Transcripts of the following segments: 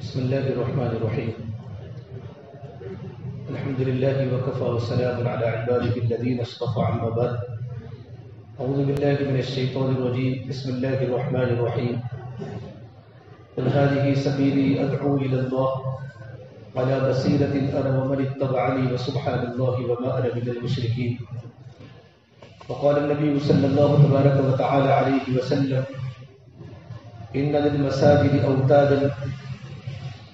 بسم الله الرحمن الرحيم. الحمد لله وكفى والسلام على عباده الذين اصطفى عما بعد. أعوذ بالله من الشيطان الرجيم. بسم الله الرحمن الرحيم. قل هذه سبيلي أدعو إلى الله على بصيرة أنا ومن اتبعني وسبحان الله وما أنا من المشركين. وقال النبي صلى الله تبارك وتعالى عليه وسلم: إن للمساجد أوتادا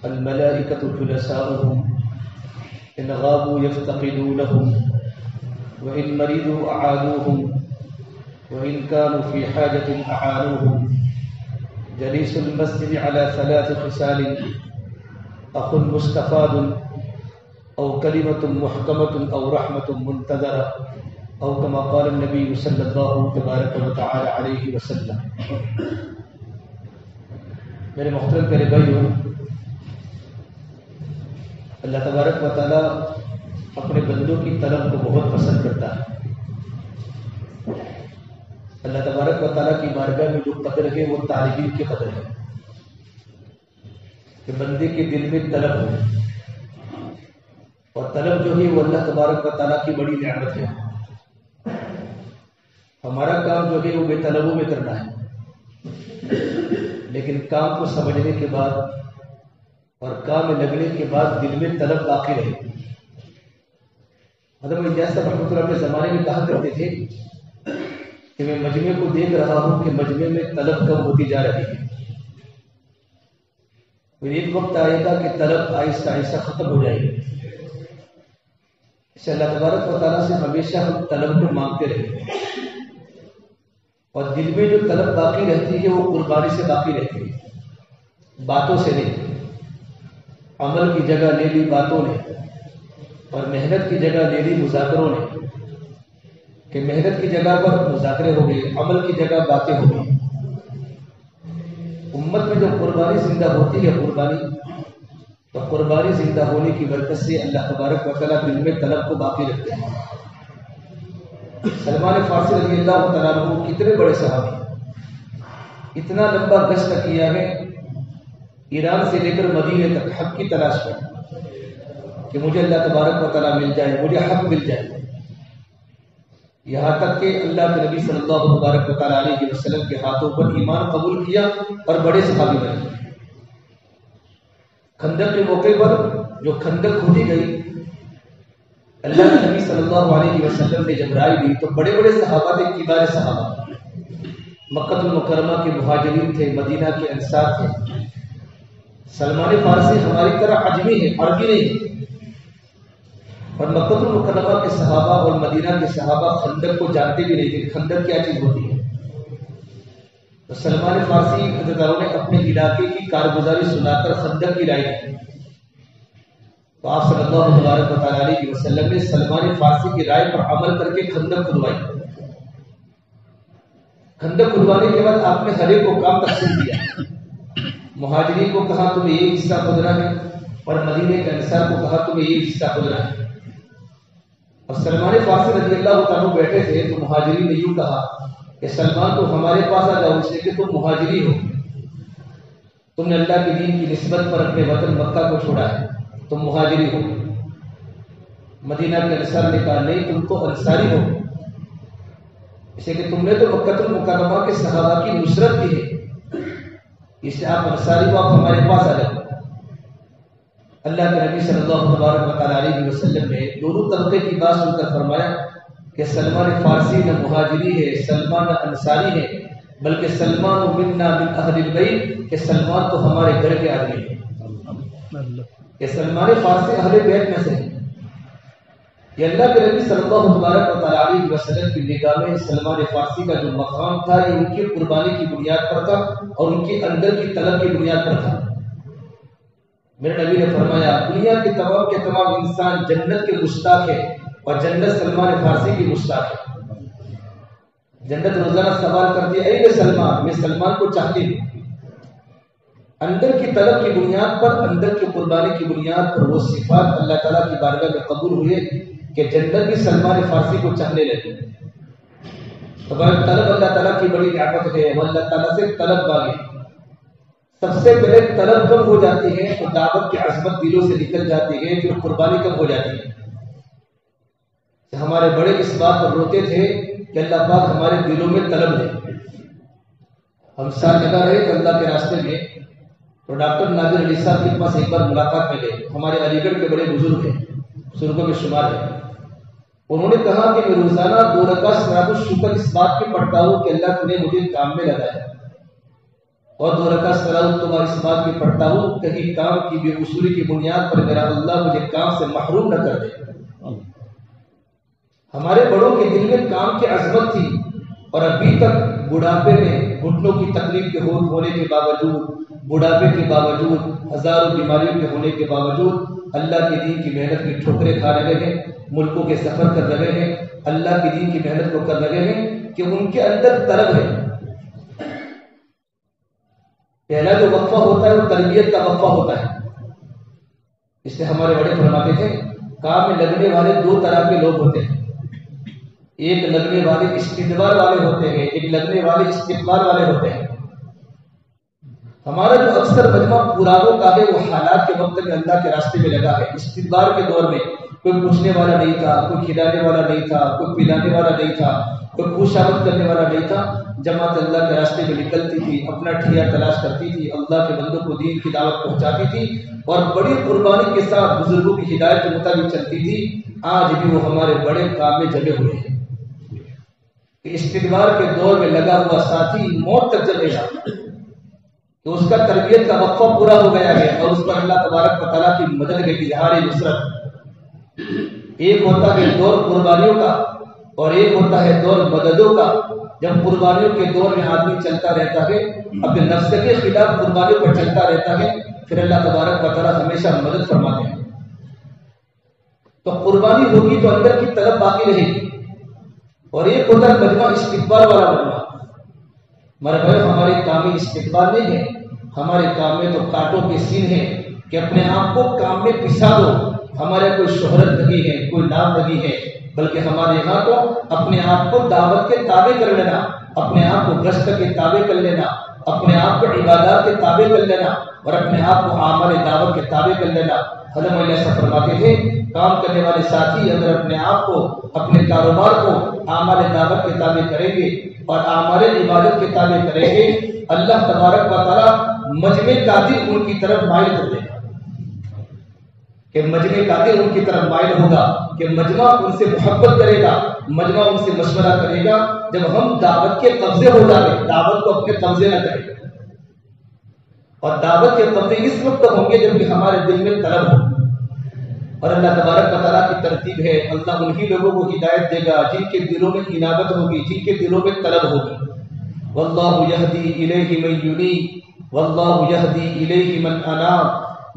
الملائكة جلساؤهم إن غابوا يفتقدونهم وإن مرضوا أعانوهم وإن كانوا في حاجة أعانوهم. جليس المسجد على ثلاث خصال: أخ مستفاد أو كلمة محكمة أو رحمة منتظرة أو كما قال النبي صلى الله تبارك وتعالى عليه وسلم. میرے محترم پیارے بھائیو، اللہ تبارک و تعالیٰ اپنے بندوں کی طلب کو بہت پسند کرتا ہے۔ اللہ تبارک و تعالیٰ کی بارگاہ میں جو قدر ہے وہ طالبین کی قدر ہے کہ بندے کے دل میں طلب ہو، اور طلب جو ہے وہ اللہ تبارک و تعالیٰ کی بڑی نعمت ہے۔ ہمارا کام جو ہے وہ بے طلبوں میں کرنا ہے، لیکن کام کو سمجھنے کے بعد اور کام میں لگنے کے بعد دل میں طلب باقی رہے۔ حضرت الیاس صاحب رحمۃ اللہ اپنے زمانے میں کہا کرتے تھے کہ میں مجمع کو دیکھ رہا ہوں کہ مجمع میں طلب کم ہوتی جا رہی ہے، پھر ایک وقت آئے گا کہ طلب آہستہ آہستہ ختم ہو جائے گی۔ اس سے اللہ تبارک و تعالیٰ سے ہمیشہ ہم طلب کو مانگتے رہیں، اور دل میں جو طلب باقی رہتی ہے وہ قربانی سے باقی رہتی ہے، باتوں سے نہیں۔ عمل کی جگہ لے لی باتوں نے، اور محنت کی جگہ لے لی مذاکروں نے، کہ محنت کی جگہ پر مذاکرے ہو گئے، عمل کی جگہ باتیں ہو گئی۔ امت میں جو قربانی زندہ ہوتی ہے تو قربانی زندہ ہونے کی برکت سے اللہ تبارک و تعالیٰ دل میں طلب کو باقی رکھتے ہیں۔ سلمان فارسی رضی اللہ تعالیٰ عنہ کتنے بڑے صحابی، اتنا لمبا گشت کیا ہے ایران سے لے کر مدینے تک حق کی تلاش میں کہ مجھے اللہ تبارک و تعالیٰ مل جائے، مجھے حق مل جائے، یہاں تک کہ اللہ کے نبی صلی اللہ تبارک و تعالیٰ علیہ وسلم کے ہاتھوں پر ایمان قبول کیا اور بڑے صحابی بنے۔ خندق کے موقع پر جو خندق کھودی گئی، اللہ کے نبی صلی اللہ علیہ وسلم نے جب رائے دی تو بڑے بڑے صحابہ تھے، کبار صحابہ، مکہ المکرمہ کے مہاجرین تھے، مدینہ کے انصار تھے۔ سلمان فارسی ہماری طرح عجمی ہے، عربی نہیں، اور مکہ المکرمہ کے صحابہ اور مدینہ کے صحابہ خندق کو جانتے بھی نہیں تھے، خندق کیا چیز ہوتی ہے۔ تو سلمان فارسی حضرتوں نے اپنے علاقے کی کارگزاری سنا کر خندق کی رائے دی، تو آپ صلی اللہ تبارک و تعالیٰ علیہ وسلم نے سلمان فارسی کی رائے پر عمل کر کے خندق کھدوائی۔ خندق کھدوانے کے بعد آپ نے ہر ایک کو کام تقسیم کیا۔ مہاجرین کو کہا تمہیں یہ حصہ کھدنا ہے، اور مدینے کے انصار کو کہا تمہیں یہ حصہ کھدنا ہے۔ اور سلمان فارسی رضی اللہ تعالیٰ بیٹھے تھے تو مہاجرین نے یوں کہا کہ سلمان تو ہمارے پاس آ جاؤ، اس لیے کہ تم مہاجری ہو، تم نے اللہ کے دین کی نسبت پر اپنے وطن مکہ کو چھوڑا ہے، تم مہاجری ہو۔ مدینہ کے انصار نے کہا نہیں، تم تو انصاری ہو، اسے کہ تم نے تو مکہ المکرمہ کے صحابہ کی نصرت کی ہے، اس سے آپ انصاری ہو، آپ ہمارے پاس آ جاؤ۔ اللہ کے نبی صلی اللہ تبارک و تعالیٰ علیہ وسلم نے دونوں طبقے کی بات سن کر فرمایا کہ سلمان فارسی نہ مہاجری ہے، سلمان نہ انصاری ہے، بلکہ سلمان منا من اہل البیت، کہ سلمان تو ہمارے گھر کے آدمی ہے، کہ سلمان فارسی اہل بیت میں سے ہے۔ یہ اللہ کے نبی صلی اللہ تبارک و تعالیٰ علیہ وسلم کی نگاہ میں سلمان فارسی کا جو مقام تھا یہ ان کی قربانی کی بنیاد پر تھا اور ان کے اندر کی طلب کی بنیاد پر تھا۔ میرے نبی نے فرمایا دنیا کے تمام انسان جنت کے مشتاق ہے، اور جنت سلمان فارسی کی مشتاق ہے۔ جنت روزانہ سوال کرتی ہے اے سلمان، میں سلمان کو چاہتی ہوں۔ اندر کی طلب کی بنیاد پر، اندر کی قربانی کی بنیاد پر وہ صفات اللہ تعالیٰ کی بارگاہ میں قبول ہوئے کہ جنت بھی سلمان فارسی کو چاہنے لگی۔ طلب اللہ تعالیٰ کی بڑی نعمت ہے، وہ اللہ تعالیٰ سے طلب مانگے۔ سب سے پہلے طلب کم ہو جاتی ہے تو دعوت کی عظمت دلوں سے نکل جاتی ہے، پھر قربانی کم ہو جاتی ہے۔ ہمارے بڑے اس بات پر روتے تھے کہ اللہ پاک ہمارے دلوں میں طلب دے۔ ہم سال لگا رہے تھے اللہ کے راستے میں، تو ڈاکٹر نادر علی صاحب کے پاس ایک بار ملاقات میں گئے، ہمارے علی گڑھ کے بڑے بزرگ ہیں، بزرگوں میں شمار ہیں۔ انہوں نے کہا کہ میں روزانہ 2 رکعت صلاۃ الشکر اس بات پہ پڑھتا ہوں کہ اللہ نے مجھے کام میں لگایا، اور 2 رکعت صلاۃ التوبہ اس بات پہ پڑھتا ہوں کہیں کام کی بے اصولی کی بنیاد پر میرا اللہ مجھے کام سے محروم نہ کر دے۔ ہمارے بڑوں کے دل میں کام کی عظمت تھی، اور ابھی تک بڑھاپے میں گھٹنوں کی تکلیف کے ہونے کے باوجود، بڑھاپے کے باوجود، ہزاروں بیماریوں کے ہونے کے باوجود اللہ کے دین کی محنت کی ٹھوکریں کھا رہے ہیں، ملکوں کے سفر کر رہے ہیں، اللہ کے دین کی محنت کو کر رہے ہیں کہ ان کے اندر طلب ہے۔ پہلا جو وقفہ ہوتا ہے وہ تربیت کا وقفہ ہوتا ہے۔ اس لیے ہمارے بڑے فرماتے تھے کام میں لگنے والے 2 طرح کے لوگ ہوتے ہیں، ایک لگنے والے استدبار والے ہوتے ہیں، ایک لگنے والے استقبال والے ہوتے ہیں۔ ہمارا جو اکثر مجمع پرانوں کا ہے وہ حالات کے وقت میں اللہ کے راستے میں لگا ہے۔ استدبار کے دور میں کوئی پوچھنے والا نہیں تھا، کوئی کھلانے والا نہیں تھا، کوئی پلانے والا نہیں تھا، کوئی خوشامد کرنے والا نہیں تھا۔ جماعت اللہ کے راستے میں نکلتی تھی، اپنا ٹھیا تلاش کرتی تھی، اللہ کے بندوں کو دین کی دعوت پہنچاتی تھی، اور بڑی قربانی کے ساتھ بزرگوں کی ہدایت کے مطابق چلتی تھی۔ آج بھی وہ ہمارے بڑے کام میں جمے ہوئے ہیں۔ استدبار کے دور میں لگا ہوا ساتھی موت تک جلے گا تو اس کا تربیت کا وقفہ پورا ہو گیا ہے، اور اس پر اللہ تبارک و تعالیٰ کی مدد کے اظہار نصرت۔ ایک ہوتا ہے دور قربانیوں کا، اور ایک ہوتا ہے دور مددوں کا۔ جب قربانیوں کے دور میں آدمی چلتا رہتا ہے، اپنے نفس کے خلاف قربانیوں پر چلتا رہتا ہے، پھر اللہ تبارک و تعالیٰ ہمیشہ مدد فرماتے ہیں۔ تو قربانی ہوگی تو اندر کی طلب باقی رہے گی۔ اور ایک ہوتا ہے مجمع استقبال والا مجمع۔ ہمارے بھائی ہمارے کام میں استقبال نہیں ہے، ہمارے کام میں تو کانٹوں کے سین ہیں کہ اپنے آپ کو کام میں پسا دو۔ ہمارے کوئی شہرت نہیں ہے، کوئی نام نہیں ہے، بلکہ ہمارے یہاں تو اپنے آپ کو دعوت کے تابع کر لینا، اپنے آپ کو گشت کے تابع کر لینا، اپنے آپ کو عبادات کے تابع کر لینا، اور اپنے آپ کو اعمال دعوت کے تابع کر لینا۔ حضرت مولانا ایسا فرماتے تھے کام کرنے والے ساتھی اگر اپنے آپ کو، اپنے کاروبار کو اعمال دعوت کے تابع کریں گے اور اعمال عبادت کے تابع کریں گے، اللہ تبارک و تعالیٰ مجمع قادر ان کی طرف مائل کر دے گا، کہ مجمع قادر ان کی طرف مائل ہوگا، کہ مجمع ان سے محبت کرے گا، مجمع ان سے مشورہ کرے گا۔ جب ہم دعوت کے قبضے ہو جائیں، دعوت کو اپنے قبضے نہ کریں، اور دعوت کے قبضے اس وقت ہوں گے جبکہ ہمارے دل میں طلب ہو۔ اور اللہ تبارک و تعالیٰ کی ترتیب ہے، اللہ انہی لوگوں کو ہدایت دے گا جن کے دلوں میں انابت ہوگی، جن کے دلوں میں طلب ہوگی۔ واللہ یہدی الیہ من ینیب واللہ یہدی الیہ من اناب۔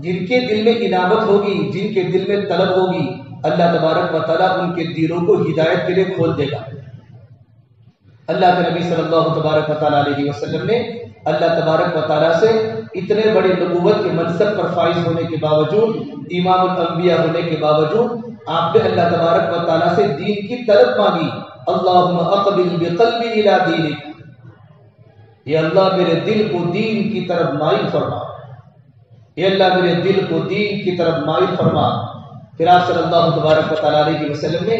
جن کے دل میں انابت ہوگی، جن کے دل میں طلب ہوگی، اللہ تبارک و تعالیٰ ان کے دلوں کو ہدایت کے لیے کھول دے گا۔ اللہ کے نبی صلی اللہ تبارک و تعالیٰ علیہ وسلم نے اللہ تبارک و تعالیٰ سے اتنے بڑے نبوت کے منصب پر فائز ہونے کے باوجود، امام الانبیاء ہونے کے باوجود، آپ نے اللہ تبارک و تعالیٰ سے دین کی طلب مانگی، اللہم اقبل بقلبی الی دینک، یا اللہ میرے دل کو دین کی طرف مائل فرما، یا اللہ میرے دل کو دین کی طرف مائل فرما۔ پھر آپ صلی اللہ تبارک و تعالیٰ علیہ وسلم نے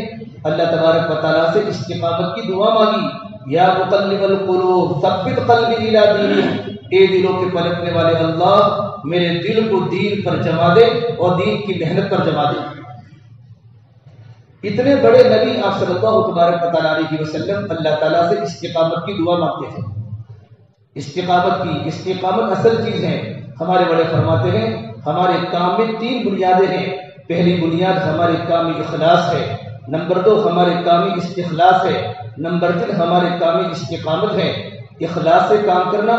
اللہ تبارک و تعالیٰ سے استقامت کی دعا مانگی، یا مقلب القلوب ثبت قلبی الی دینک، اے دلوں کے پلٹنے والے اللہ میرے دل کو دین پر جما دے اور دین کی محنت پر جما دے۔ اتنے بڑے نبی آپ صلی اللہ تبارک و تعالیٰ علیہ وسلم اللہ تعالیٰ سے استقامت کی دعا مانگتے تھے۔ استقامت اصل چیز ہے۔ ہمارے بڑے فرماتے ہیں ہمارے کام میں 3 بنیادیں ہیں۔ پہلی بنیاد ہمارے کام میں اخلاص ہے، نمبر 2 ہمارے کام میں استخلاص ہے، نمبر 3 ہمارے کام میں استقامت ہے۔ اخلاص سے کام کرنا،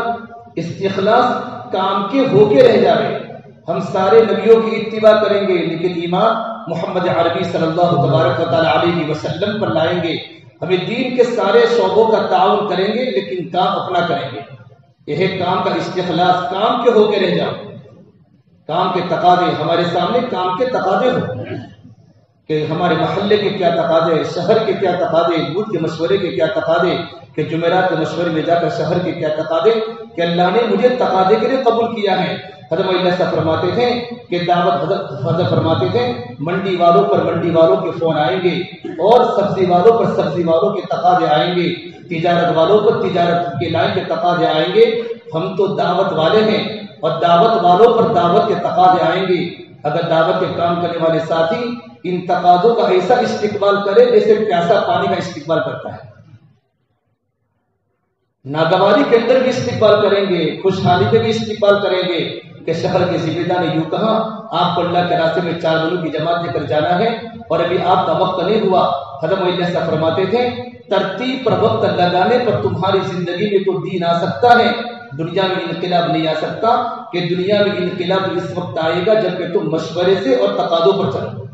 استخلاص کام کے ہو کے رہ جائے۔ ہم سارے نبیوں کی اتباع کریں گے لیکن ایمان محمد عربی صلی اللہ تبارک و تعالیٰ علیہ وسلم پر لائیں گے۔ ہمیں دین کے سارے شعبوں کا تعاون کریں گے لیکن کام اپنا کریں گے۔ یہ ہے کام کا استخلاص، کام کے ہو کے رہ جاؤ۔ کام کے تقاضے، ہمارے سامنے کام کے تقاضے ہو کہ ہمارے محلے کے کیا تقاضے، شہر کے کیا تقاضے، ملک کے مشورے کے کیا تقاضے، کہ جمعرات کے مشورے میں جا کر شہر کے کیا تقاضے کہ اللہ نے مجھے تقاضے کے لیے قبول کیا ہے۔ حضرت علیہ السلام فرماتے تھے کہ دعوت حضرت فرماتے تھے منڈی والوں پر منڈی والوں کے فون آئیں گے اور سبزی والوں پر سبزی والوں کے تقاضے آئیں گے، تجارت والوں پر تجارت کے لائن کے تقاضے آئیں گے۔ ہم تو دعوت والے ہیں اور دعوت والوں پر دعوت کے تقاضے آئیں گے۔ اگر دعوت کے کام کرنے والے ساتھی ان تقاضوں کا ایسا استقبال کرے جیسے پیاسا پانی کا استقبال کرتا ہے، ناگواری کے اندر بھی استقبال کریں گے، خوشحالی کے بھی استقبال کریں گے کہ شہر کے ذمہ نے یوں کہا آپ کو اللہ کے راستے میں 4 بلوں کی جماعت لے کر جانا ہے اور ابھی آپ کا وقت نہیں ہوا۔ حضرت علیہ السلام فرماتے تھے ترتیب پر وقت لگانے پر تمہاری زندگی میں تو دین آ سکتا ہے، دنیا میں انقلاب نہیں آ سکتا، کہ دنیا میں انقلاب اس وقت آئے گا جب کہ تم مشورے سے اور تقاضوں پر چلو،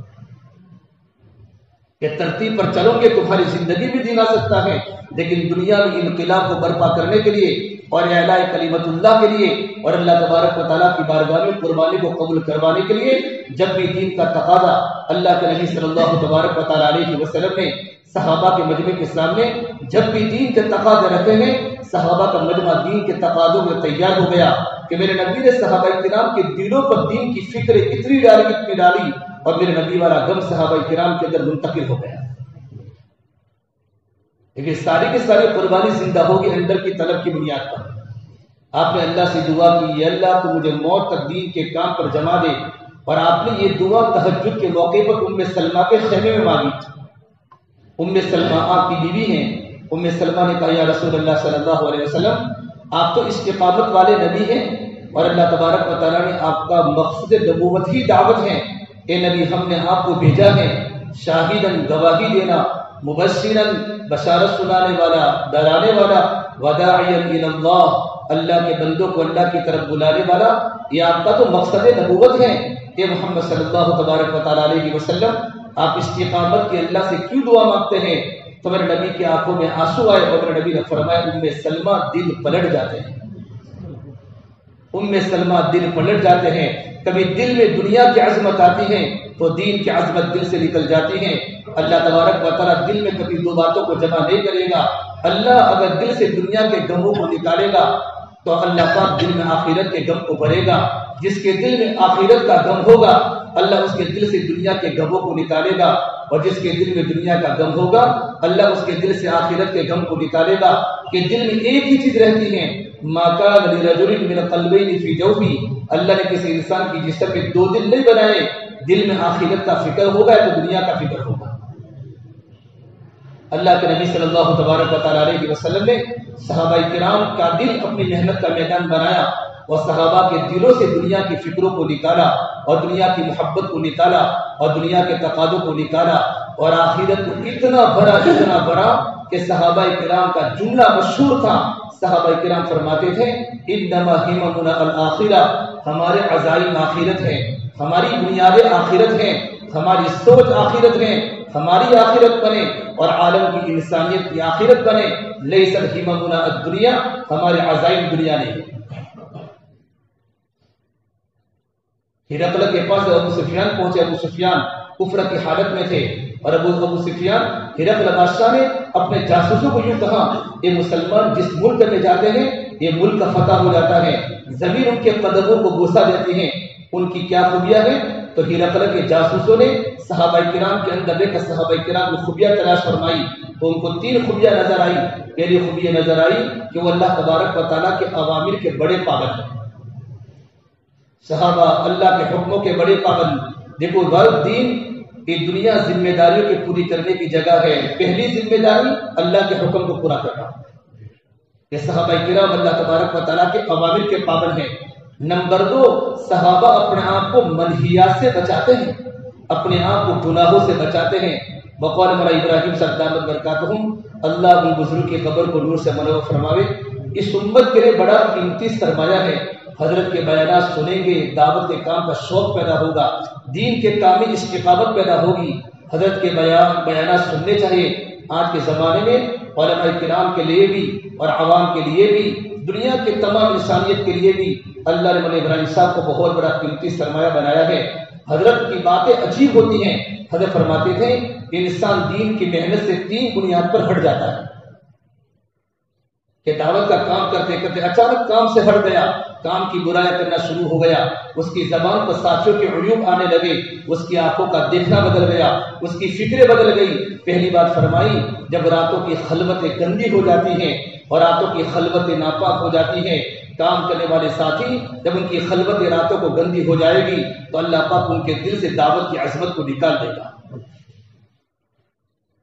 کہ ترتیب پر چلو گے تمہاری زندگی میں دین آ سکتا ہے، لیکن دنیا میں انقلاب کو برپا کرنے کے لیے اور اعلاء کلمت اللہ کے لیے اور اللہ تبارک و تعالیٰ کی بارگاہ میں قربانی کو قبول کروانے کے لیے جب بھی دین کا تقاضا اللہ کے نبی صلی اللہ تبارک و تعالیٰ علیہ وسلم نے صحابہ کے مجمع کے سامنے جب بھی دین کے تقاضے رکھے ہیں، صحابہ کا مجمع دین کے تقاضوں میں تیار ہو گیا کہ میرے نبی نے صحابہ کرام کے دلوں پر دین کی فکر اتنی ڈالی اور میرے نبی والا غم صحابہ کرام کے اندر منتقل ہو گیا۔ لیکن ساری کی ساری قربانی زندہ ہوگی اندر کی طلب کی بنیاد پر۔ آپ نے اللہ سے دعا کی اللہ تو مجھے موت تک دین کے کام پر جما دے، اور آپ نے یہ دعا تہجد کے موقع پر ام سلمہ کے خیمے میں مانگی۔ ام سلمہ آپ کی بیوی ہیں۔ ام سلمہ نے کہا یا رسول اللہ صلی اللہ علیہ وسلم آپ تو استقامت والے نبی ہیں اور اللہ تبارک و تعالیٰ نے آپ کا مقصد نبوت ہی دعوت ہے، اے نبی ہم نے آپ کو بھیجا ہے شاہدن گواہی دینا، مبشرن بشارت سنانے والا، ڈرانے والا، وداعیا الی اللہ اللہ کے بندوں کو اللہ کی طرف بلانے والا، یہ آپ کا تو مقصد نبوت ہے۔ اے محمد صلی اللہ تبارک و تعالیٰ علیہ وسلم آپ استقامت کی اللہ سے کیوں دعا مانگتے ہیں؟ تو میرے نبی کی آنکھوں میں آنسو آئے اور میرے نبی نے فرمایا ام سلمہ دل پلٹ جاتے ہیں، ام سلمہ دل پلٹ جاتے ہیں۔ کبھی دل میں دنیا کی عظمت آتی ہے تو دین کی عظمت دل سے نکل جاتی ہے۔ اللہ تبارک و تعالیٰ دل میں کبھی دو باتوں کو جمع نہیں کرے گا۔ اللہ اگر دل سے دنیا کے غموں کو نکالے گا تو اللہ پاک دل میں آخرت کے غم کو بھرے گا۔ جس کے دل میں آخرت کا غم ہوگا اللہ اس کے دل سے دنیا کے غموں کو نکالے گا، اور جس کے دل میں دنیا کا غم ہوگا اللہ اس کے دل سے آخرت کے غم کو نکالے گا۔ کہ دل میں ایک ہی چیز رہتی ہے، ما کان لرجل من قلبین فی جوفہ، اللہ نے کسی انسان کی جسم میں دو دل نہیں بنائے، دل میں آخرت کا فکر ہوگا تو دنیا کا فکر ہوگا۔ اللہ کے نبی صلی اللہ تبارک و تعالیٰ علیہ وسلم نے صحابہ کرام کا دل اپنی محنت کا میدان بنایا اور صحابہ کے دلوں سے دنیا کی فکروں کو نکالا اور دنیا کی محبت کو نکالا اور دنیا کے تقاضوں کو نکالا، اور آخرت کو اتنا بڑا کہ صحابہ کرام کا جملہ مشہور تھا۔ صحابہ کرام فرماتے تھے انما ہممنا الآخرہ، ہمارے عزائم آخرت ہیں، ہماری بنیادیں آخرت ہیں، ہماری سوچ آخرت ہے، ہماری آخرت بنے اور عالم کی انسانیت کی آخرت بنے۔ لیست ہممنا الدنیا، ہمارے عزائم دنیا نہیں۔ ہرقل کے پاس ابو سفیان پہنچے، ابو سفیان کفر کی حالت میں تھے اور ابو سفیان ہرقل بادشاہ نے اپنے جاسوسوں کو یوں کہا یہ مسلمان جس ملک میں جاتے ہیں یہ ملک کا فتح ہو جاتا ہے، زمین ان کے قدموں کو بوسہ دیتی ہے، ان کی کیا خوبیاں ہیں؟ تو ہرقل کے جاسوسوں نے صحابہ کرام کے اندر دیکھ کر صحابہ کرام کی خوبیاں تلاش فرمائی تو ان کو 3 خوبیاں نظر آئی۔ پہلی خوبی نظر آئی کہ وہ اللہ تبارک و تعالیٰ کے اوامر کے بڑے پابند ہیں، صحابہ اللہ کے حکموں کے بڑے پابند۔ دیکھو غرب دین یہ دنیا ذمہ داریوں کے پوری کرنے کی جگہ ہے۔ پہلی ذمہ داری اللہ کے حکم کو پورا کرنا، یہ صحابہ کرام اللہ تبارک و تعالیٰ کے اوامر کے پابند ہیں۔ نمبر 2، صحابہ اپنے آپ کو منہیات سے بچاتے ہیں، اپنے آپ کو گناہوں سے بچاتے ہیں۔ بقول مولا ابراہیم صاحب دامت برکاتہم، اللہ ان بزرگ کی قبر کو نور سے منور فرماوے۔ اس امت کے لیے بڑا قیمتی سرمایہ ہے۔ حضرت کے بیانات سنیں گے، دعوت کے کام کا شوق پیدا ہوگا، دین کے کام میں استقامت پیدا ہوگی۔ حضرت کے بیانات سننے چاہیے۔ آج کے زمانے میں علماء کرام کے لیے بھی اور عوام کے لیے بھی، دنیا کے تمام انسانیت کے لیے بھی اللہ نے مولا ابراہیم صاحب کو بہت بڑا قیمتی سرمایہ بنایا ہے۔ حضرت کی باتیں عجیب ہوتی ہیں۔ حضرت فرماتے تھے انسان دین کی محنت سے 3 بنیاد پر ہٹ جاتا ہے۔ کہ دعوت کا کام کرتے کرتے اچانک کام سے ہٹ گیا، کام کی برائیاں کرنا شروع ہو گیا، اس کی زبان پر ساتھیوں کے عیوب آنے لگے، اس کی آنکھوں کا دیکھنا بدل گیا، اس کی فکریں بدل گئی۔ پہلی بات فرمائی، جب راتوں کی خلوتیں گندی ہو جاتی ہیں اور راتوں کی خلوتیں ناپاک ہو جاتی ہیں، کام کرنے والے ساتھی جب ان کی خلوت راتوں کو گندی ہو جائے گی تو اللہ پاک ان کے دل سے دعوت کی عظمت کو نکال دے گا۔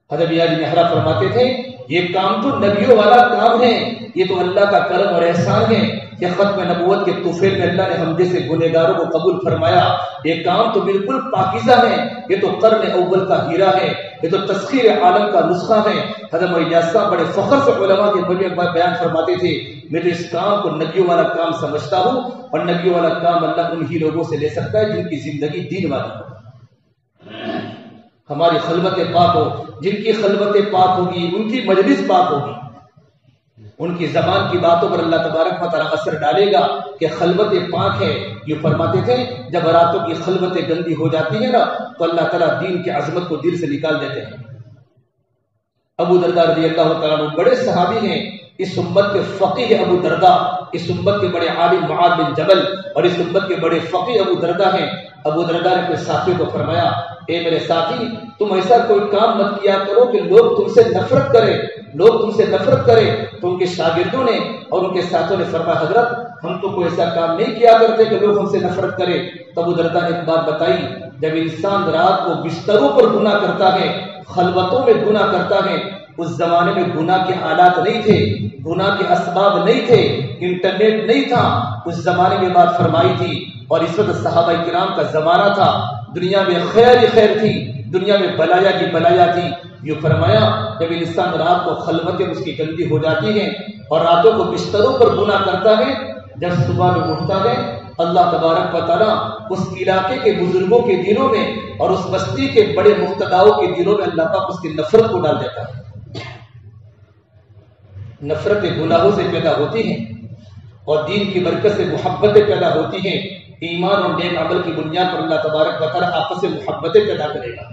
حضرت بیاض مہرا فرماتے تھے، یہ کام تو نبیوں والا کام ہے، یہ تو اللہ کا کرم اور احسان ہے کہ ختم نبوت کے طوفان میں اللہ نے ہم جیسے گنہگاروں کو قبول فرمایا۔ یہ کام تو بالکل پاکیزہ ہے، یہ تو قرن اول کا ہیرا ہے، یہ تو تسخیر عالم کا نسخہ ہے۔ حضرت الیاس صاحب بڑے فخر سے علماء کے بیان فرماتے تھے، میں تو اس کام کو نبیوں والا کام سمجھتا ہوں، اور نبیوں والا کام اللہ انہی لوگوں سے لے سکتا ہے جن کی زندگی دین والی ہو، ہماری خلوتیں پاک ہو۔ جن کی خلوتیں پاک ہوگی ان کی مجلس پاک ہوگی، ان کی زبان کی باتوں پر اللہ تبارک و تعالیٰ اثر ڈالے گا کہ خلوتیں پاک ہے۔ یہ فرماتے تھے جب راتوں کی خلوتیں گندی ہو جاتی ہیں نا تو اللہ تعالیٰ دین کی عظمت کو دل سے نکال دیتے ہیں۔ ابو درداء رضی اللہ تعالیٰ عنہ بڑے صحابی ہیں، اس امت کے فقیہ ابو درداء، اس امت کے بڑے عالم معاذ بن جبل، اور اس امت کے بڑے فقیہ ابو درداء ہیں۔ ابو درداء نے اپنے ساتھیوں کو فرمایا، اے میرے ساتھی، تم ایسا کوئی کام مت کیا کرو کہ لوگ تم سے نفرت کریں، لوگ تم سے نفرت کریں۔ تو ان کے شاگردوں نے اور ان کے ساتھوں نے فرمایا، حضرت ہم تو کوئی ایسا کام نہیں کیا کرتے کہ لوگ ہم سے نفرت کریں۔ تو ابو درداء نے ایک بات بتائی، جب انسان رات کو بستروں پر گناہ کرتا ہے، خلوتوں میں گناہ کرتا ہے، اس زمانے میں گناہ کے آلات نہیں تھے، گناہ کے اسباب نہیں تھے، انٹرنیٹ نہیں تھا، اس زمانے میں بات فرمائی تھی، اور اس وقت صحابہ کرام کا زمانہ تھا، دنیا میں خیر ہی خیر تھی، دنیا میں بلایا کی بلایا تھی۔ یہ فرمایا جب انسان رات کو خلوتیں اس کی گندی ہو جاتی ہیں اور راتوں کو بستروں پر گناہ کرتا ہے، جب صبح میں اٹھتا ہے اللہ تبارک و تعالیٰ اس علاقے کے بزرگوں کے دلوں میں اور اس بستی کے بڑے مقتداؤں کے دلوں میں اللہ پاک اس کی نفرت کو ڈال دیتا ہے۔ نفرتیں گناہوں سے پیدا ہوتی ہیں اور دین کی برکت سے محبتیں پیدا ہوتی ہیں۔ ایمان اور نیک عمل کی بنیاد پر اللہ تبارک و تعالیٰ آپس سے محبتیں پیدا کرے گا۔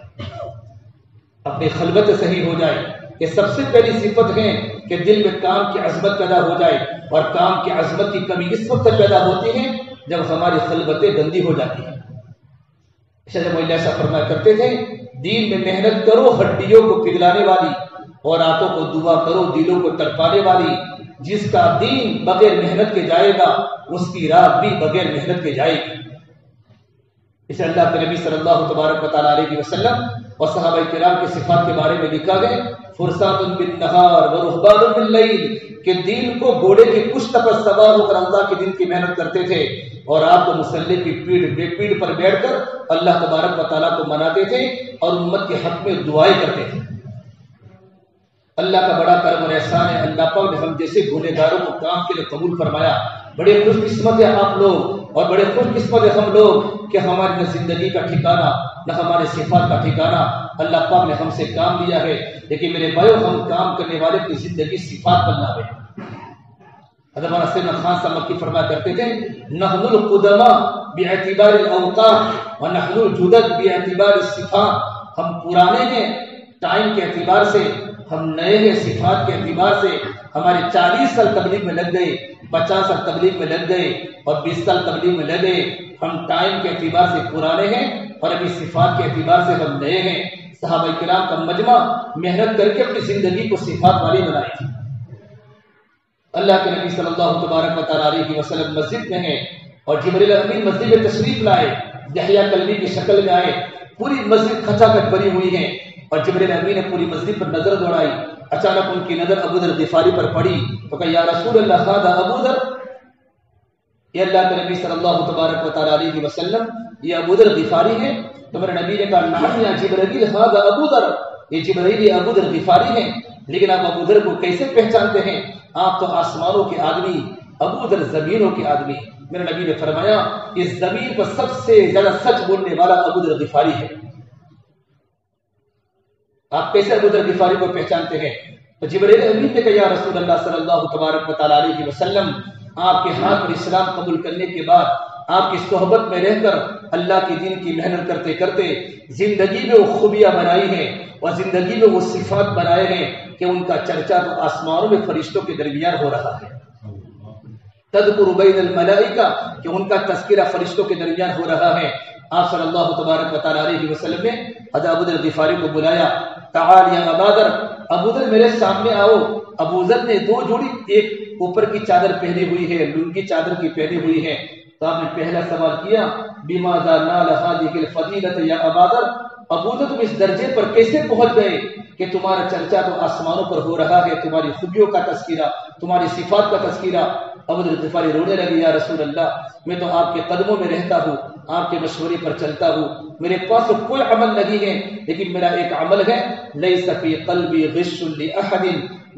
اپنی خلوت صحیح ہو جائے، یہ سب سے پہلی صفت ہے کہ دل میں کام کی عظمت پیدا ہو جائے، اور کام کی عظمت کی کمی اس وقت پیدا ہوتی ہے جب ہماری خلوتیں گندی ہو جاتی ہیں۔ شیخ محمد ایسا فرمایا کرتے تھے، دین میں محنت کرو ہڈیوں کو پگھلانے والی، اور راتوں کو دعا کرو دلوں کو تڑپانے والی۔ جس کا دین بغیر محنت کے جائے گا اس کی رات بھی بغیر محنت کے جائے گی۔ اسے اللہ کے نبی صلی اللہ تبارک و تعالیٰ علیہ وسلم اور صحابہ کرام کی صفات کے بارے میں لکھا گیا، فرسان بالنہار ورہبان باللیل، کہ دین کو گھوڑے کی پشت پر سوار ہو کر اللہ کے دین کی محنت کرتے تھے، اور آپ کو مسلح کی پیڑھ پر بیٹھ کر اللہ تبارک و تعالیٰ کو مناتے تھے اور امت کے حق میں دعائیں کرتے تھے۔ اللہ کا بڑا کرم اور احسان ہے، اللہ پاک نے ہم جیسے گنہگاروں کو کام کے لیے قبول فرمایا۔ بڑے خوش قسمت ہیں آپ لوگ، اور بڑے خوش قسمت ہیں ہم لوگ کہ ہماری نہ زندگی کا ٹھکانہ نہ ہمارے صفات کا ٹھکانہ اللہ پاک نے ہم سے کام لیا ہے۔ لیکن میرے بھائیو، ہم کام کرنے والے کی زندگی صفات پر لاوے۔ حضرت مولانا سید خان صاحب مکی فرمایا کرتے تھے، نحن القدماء باعتبار الاوقات ونحن الجدد باعتبار الصفات، ہم پرانے ہیں ٹائم کے اعتبار سے، ہم نئے ہیں صفات کے اعتبار سے۔ ہمارے 40 سال تبلیغ میں لگ گئے، 50 سال تبلیغ میں لگ گئے، اور 20 سال تبلیغ میں لگ گئے۔ ہم ٹائم کے اعتبار سے پرانے ہیں اور ابھی صفات کے اعتبار سے ہم نئے ہیں۔ صحابہ کرام کا مجمع محنت کر کے اپنی زندگی کو صفات والی بنائی تھی۔ اللہ کے نبی صلی اللہ تبارک و تعالیٰ علیہ وسلم مسجد میں ہیں، اور جبریل امین مسجد میں تشریف لائے، یحییٰ کلبی کی شکل میں آئے، پوری مسجد کھچا کھچ بھری ہوئی ہے، اور جبریل امین نے پوری مسجد پر نظر دوڑائی۔ اچانک ان کی نظر ابو ذر غفاری پر پڑی تو کہا، یا رسول اللہ ھذا ابو ذر، یہ اللہ کے نبی صلی اللہ تبارک و تعالیٰ علیہ وسلم یہ ابو ذر غفاری ہے؟ تو میرے نبی نے کہا، نعم یا جبرائیل ھذا ابو ذر، یہ جبرائیل ابو ذر غفاری ہیں۔ لیکن آپ ابو ذر کو کیسے پہچانتے ہیں؟ آپ تو آسمانوں کے آدمی، ابو ذر زمینوں کے آدمی۔ میرے نبی نے فرمایا، اس زمین پر سب سے زیادہ سچ بولنے والا ابو ذر غفاری ہے۔ آپ کیسے ابو ذر غفاری کو پہچانتے ہیں؟ تو جبرائیل امین نے کہا، یا رسول اللہ صلی اللہ تبارک و تعالیٰ علیہ وسلم، آپ کے ہاتھ پر اسلام قبول کرنے کے بعد آپ کی صحبت میں رہ کر اللہ کی دین کی محنت کرتے کرتے زندگی میں وہ خوبیاں بنائی ہیں اور زندگی میں وہ صفات بنائے ہیں کہ ان کا چرچا تو آسمانوں میں فرشتوں کے درمیان ہو رہا ہے. تذکر بین الملائکہ کہ ان کا تذکرہ فرشتوں کے درمیان ہو رہا ہے. آپ صلی اللہ تبارک و تعالی علیہ وسلم نے حضرت ابو ذر غفاری کو بلایا. تعال یا ابا ذر، ابو ذر میرے سامنے آؤ. ابو ذر نے دو جوڑی، ایک اوپر کی چادر پہنی ہوئی ہے، لنگی چادر کی پہنی ہوئی ہے. تو آپ نے پہلا سوال کیا بماذا نال هذه الفضیلۃ یا ابا ذر، ابو ذر تم اس درجے پر کیسے پہنچ گئے کہ تمہارا چرچا تو آسمانوں پر ہو رہا ہے، تمہاری خوبیوں کا تذکرہ، تمہاری صفات کا تذکرہ. ابو ذر غفاری رونے لگے، یا رسول اللہ میں تو آپ کے قدموں میں رہتا ہوں، آپ کے مشورے پر چلتا ہوں، میرے پاس کوئی عمل نہیں ہے، لیکن میرا ایک عمل ہے لیس فی قلبی غش لاحد،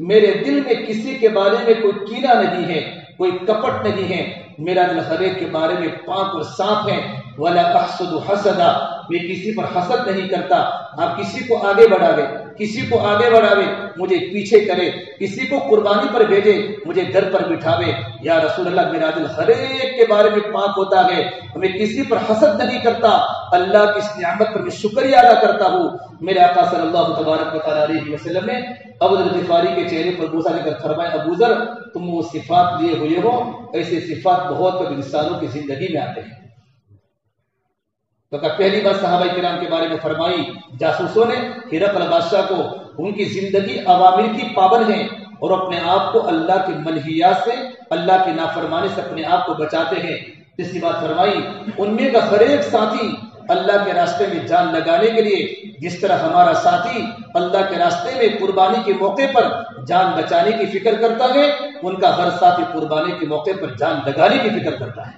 میرے دل میں کسی کے بارے میں کوئی کینہ نہیں ہے، کوئی کپٹ نہیں ہے، میرا دل ہر ایک کے بارے میں پاک اور صاف ہے. ولا احسد حسدا، میں کسی پر حسد نہیں کرتا. آپ کسی کو آگے بڑھاوے، کسی کو آگے بڑھاوے مجھے پیچھے کرے، کسی کو قربانی پر بھیجے مجھے گھر پر بٹھاوے. یا رسول اللہ میرا دل ہر ایک کے بارے میں پاک ہوتا ہے، میں کسی پر حسد نہیں کرتا، اللہ کی اس نعمت پر میں شکریہ ادا کرتا ہوں. میرے آقا صلی اللہ تبارک و تعالی علیہ وسلم نے ابو ذر غفاری کے چہرے پر بوسہ لے کر فرمایا ابو ذر تم وہ صفات لیے ہوئے ہو، ایسے صفات بہت کم انسانوں کی زندگی میں آتے ہیں. تو پہلی بات صحابہ کرام کے بارے میں فرمائی، جاسوسوں نے ہرقل بادشاہ کو ان کی زندگی عوامر کی پابند ہیں اور اپنے آپ کو اللہ کی منہیات سے، اللہ کی نافرمانی سے اپنے آپ کو بچاتے ہیں. تیسری بات فرمائی ان میں کا ہر ایک ساتھی اللہ کے راستے میں جان لگانے کے لیے جس طرح ہمارا ساتھی اللہ کے راستے میں قربانی کے موقع پر جان بچانے کی فکر کرتا ہے، ان کا ہر ساتھی قربانی کے موقع پر جان لگانے کی فکر کرتا ہے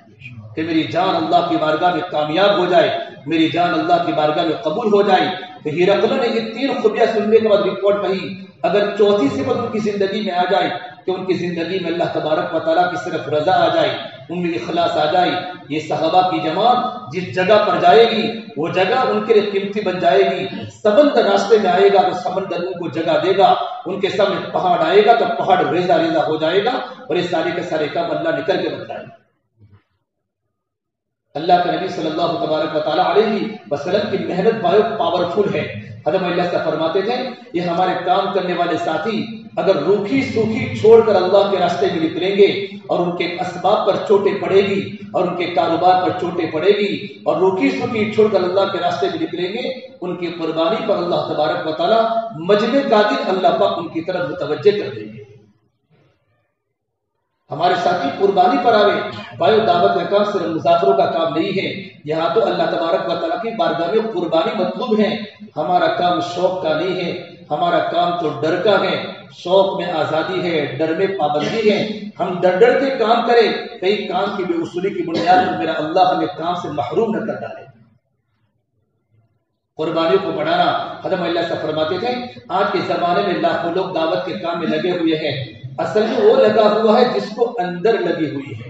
کہ میری جان اللہ کی بارگاہ میں کامیاب ہو جائے، میری جان اللہ کی بارگاہ میں قبول ہو جائے. تو ہرقل نے یہ تین خوبیاں سننے کے بعد رپورٹ کہی، اگر چوتھی صفت ان کی زندگی میں آ جائے کہ ان کی زندگی میں اللہ تبارک و تعالیٰ کی صرف رضا آ جائے، ان میں اخلاص آ جائے، یہ صحابہ کی جماعت جس جگہ پر جائے گی وہ جگہ ان کے لیے قیمتی بن جائے گی. سمندر راستے میں آئے گا تو سمندر ان کو جگہ دے گا، ان کے سامنے پہاڑ آئے گا تو پہاڑ ریزہ ریزہ ہو جائے گا، اور یہ سارے کے سارے کام اللہ نکل کے بتائے گا. اللہ کے نبی صلی اللہ تبارک و تعالیٰ علیہ وسلم کی محنت پاورفل ہے. حضرت اللہ سے فرماتے تھے یہ ہمارے کام کرنے والے ساتھی اگر روکھی سوکھی چھوڑ کر اللہ کے راستے میں نکلیں گے اور ان کے اسباب پر چوٹیں پڑے گی اور ان کے کاروبار پر چوٹیں پڑے گی اور روکھی سوکھی چھوڑ کر اللہ کے راستے میں نکلیں گے، ان کی قربانی پر اللہ تبارک و تعالیٰ مجمع کا دن اللہ پاک ان کی طرف متوجہ کر دیں گے. ہمارے ساتھی قربانی پر آوے. بھائیو دعوت کا کام صرف مسافروں کا کام نہیں ہے، یہاں تو اللہ تبارک و تعالیٰ کی بارگاہ میں قربانی مطلوب ہے. ہمارا کام شوق کا نہیں ہے، ہمارا کام تو ڈر کا ہے. شوق میں آزادی ہے، ڈر میں پابندی ہے. ہم ڈر ڈر کے کام کریں، کئی کام کی بے اصولی کی بنیاد پر میرا اللہ ہمیں کام سے محروم نہ کر ڈالے. قربانیوں کو بڑھانا، حضرت اللہ سے فرماتے تھے آج کے زمانے میں لاکھوں لوگ دعوت کے کام میں لگے ہوئے ہیں، اصل میں وہ لگا ہوا ہے جس کو اندر لگی ہوئی ہے،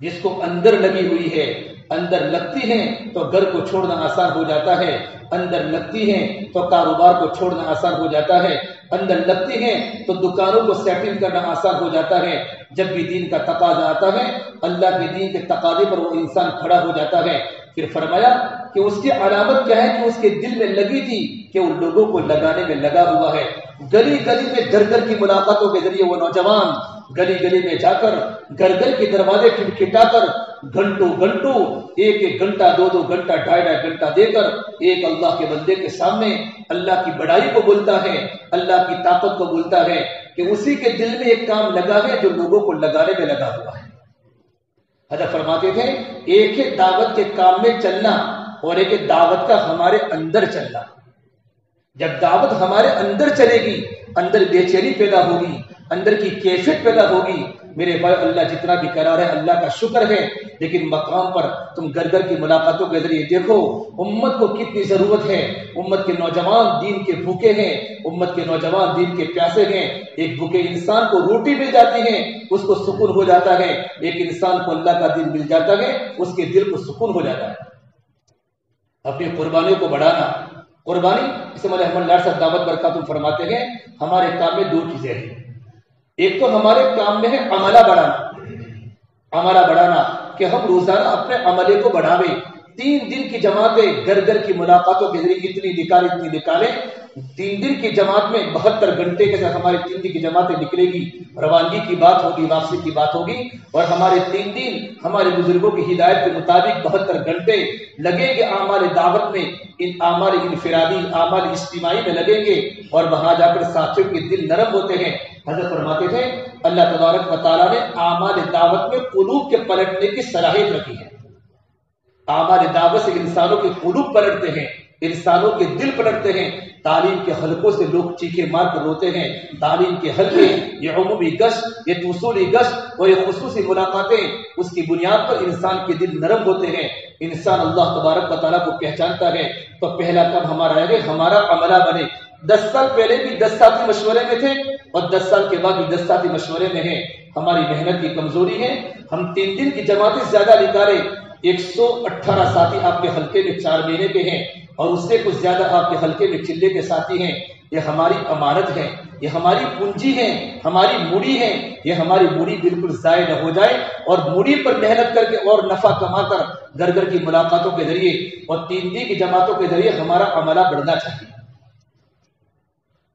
جس کو اندر لگی ہوئی ہے. اندر لگتی ہیں تو گھر کو چھوڑنا آسان ہو جاتا ہے، اندر لگتی ہیں تو کاروبار کو چھوڑنا آسان ہو جاتا ہے، اندر لگتی ہیں تو دکانوں کو سیٹل کرنا آسان ہو جاتا ہے. جب بھی دین کا تقاضا آتا ہے، اللہ کے دین کے تقاضے پر وہ انسان کھڑا ہو جاتا ہے. پھر فرمایا کہ اس کی علامت کیا ہے کہ اس کے دل میں لگی تھی کہ وہ لوگوں کو لگانے میں لگا ہوا ہے. گلی گلی میں گھر گھر کی ملاقاتوں کے ذریعے وہ نوجوان گلی گلی میں جا کر گھر گھر کے دروازے کھٹکھٹا کر گھنٹوں گھنٹوں ایک ایک گھنٹہ دو دو گھنٹہ ڈھائی ڈھائی گھنٹہ دے کر ایک اللہ کے بندے کے سامنے اللہ کی بڑائی کو بولتا ہے، اللہ کی طاقت کو بولتا ہے کہ اسی کے دل میں ایک کام لگا ہے جو لوگوں کو لگانے میں لگا ہوا ہے. حضرت فرماتے تھے ایک ہے دعوت کے کام میں چلنا اور ایک ہے دعوت کا ہمارے اندر چلنا. جب دعوت ہمارے اندر چلے گی، اندر بے چینی پیدا ہوگی، اندر کی کیفیت پیدا ہوگی. میرے بھائی اللہ جتنا بھی قرار ہے اللہ کا شکر ہے، لیکن مقام پر تم گھر گھر کی ملاقاتوں کے ذریعے دیکھو امت کو کتنی ضرورت ہے. امت کے نوجوان دین کے بھوکے ہیں، امت کے نوجوان دین کے پیاسے ہیں. ایک بھوکے انسان کو روٹی مل جاتی ہے اس کو سکون ہو جاتا ہے، ایک انسان کو اللہ کا دین مل جاتا ہے اس کے دل کو سکون ہو جاتا ہے. اپنی قربانیوں کو بڑھانا. قربانی اسے مولانا احمد لاڈ صاحب دعوت برکاتہم فرماتے ہیں ہمارے کام میں دو چیزیں ہیں. ایک تو ہمارے کام میں ہے عملہ بڑھانا. عملہ بڑھانا کہ ہم روزانہ اپنے عملے کو بڑھاویں. 3 دن کی جماعتیں گھر گھر کی ملاقاتوں کے ذریعے اتنی نکالیں. 3 دن کی جماعت میں 72 گھنٹے کے ساتھ ہماری 3 دن کی جماعتیں نکلے گی. روانگی کی بات ہوگی, واپسی کی بات ہوگی, اور ہمارے 3 دن ہمارے بزرگوں کی ہدایت کے مطابق 72 گھنٹے لگیں گے اعمال دعوت میں, ان اعمال انفرادی, اعمال اجتماعی میں لگیں گے, اور وہاں جا کر ساتھیوں کے دل نرم ہوتے ہیں. حضرت فرماتے تھے اللہ تبارک و تعالیٰ نے اعمال دعوت میں قلوب کے پلٹنے کی صلاحیت رکھی ہے. اعمال دعوت سے انسانوں کے قلوب پلٹتے ہیں, انسانوں کے دل پلٹتے ہیں. تعلیم کے حلقوں سے لوگ چیخے مار کر روتے ہیں. تعلیم کے حلقے, یہ عمومی گشت, یہ اصولی گشت اور یہ خصوصی ملاقاتیں, اس کی بنیاد پر انسان کے دل نرم ہوتے ہیں. انسان اللہ تبارک و تعالیٰ کو پہچانتا ہے تو پہلا کام ہمارا ہے ہمارا عملہ بنے. 10 سال پہلے بھی 10 ساتھی مشورے میں تھے اور 10 سال کے بعد بھی 10 ساتھی مشورے میں ہیں. ہماری محنت کی کمزوری ہے. ہم 3 دن کی جماعتیں زیادہ نکالیں. 118 ساتھی آپ کے حلقے میں 4 مہینے کے ہیں اور اس سے کچھ زیادہ آپ کے حلقے میں چلے کے ساتھی ہیں. یہ ہماری امانت ہے, یہ ہماری پونجی ہے, ہماری موڑی ہے. یہ ہماری موڑی بالکل ضائع نہ ہو جائے, اور موڑی پر محنت کر کے اور نفع کما کر گھر گھر کی ملاقاتوں کے ذریعے اور 3 دن کی جماعتوں کے ذریعے ہمارا عملہ بڑھنا چاہیے.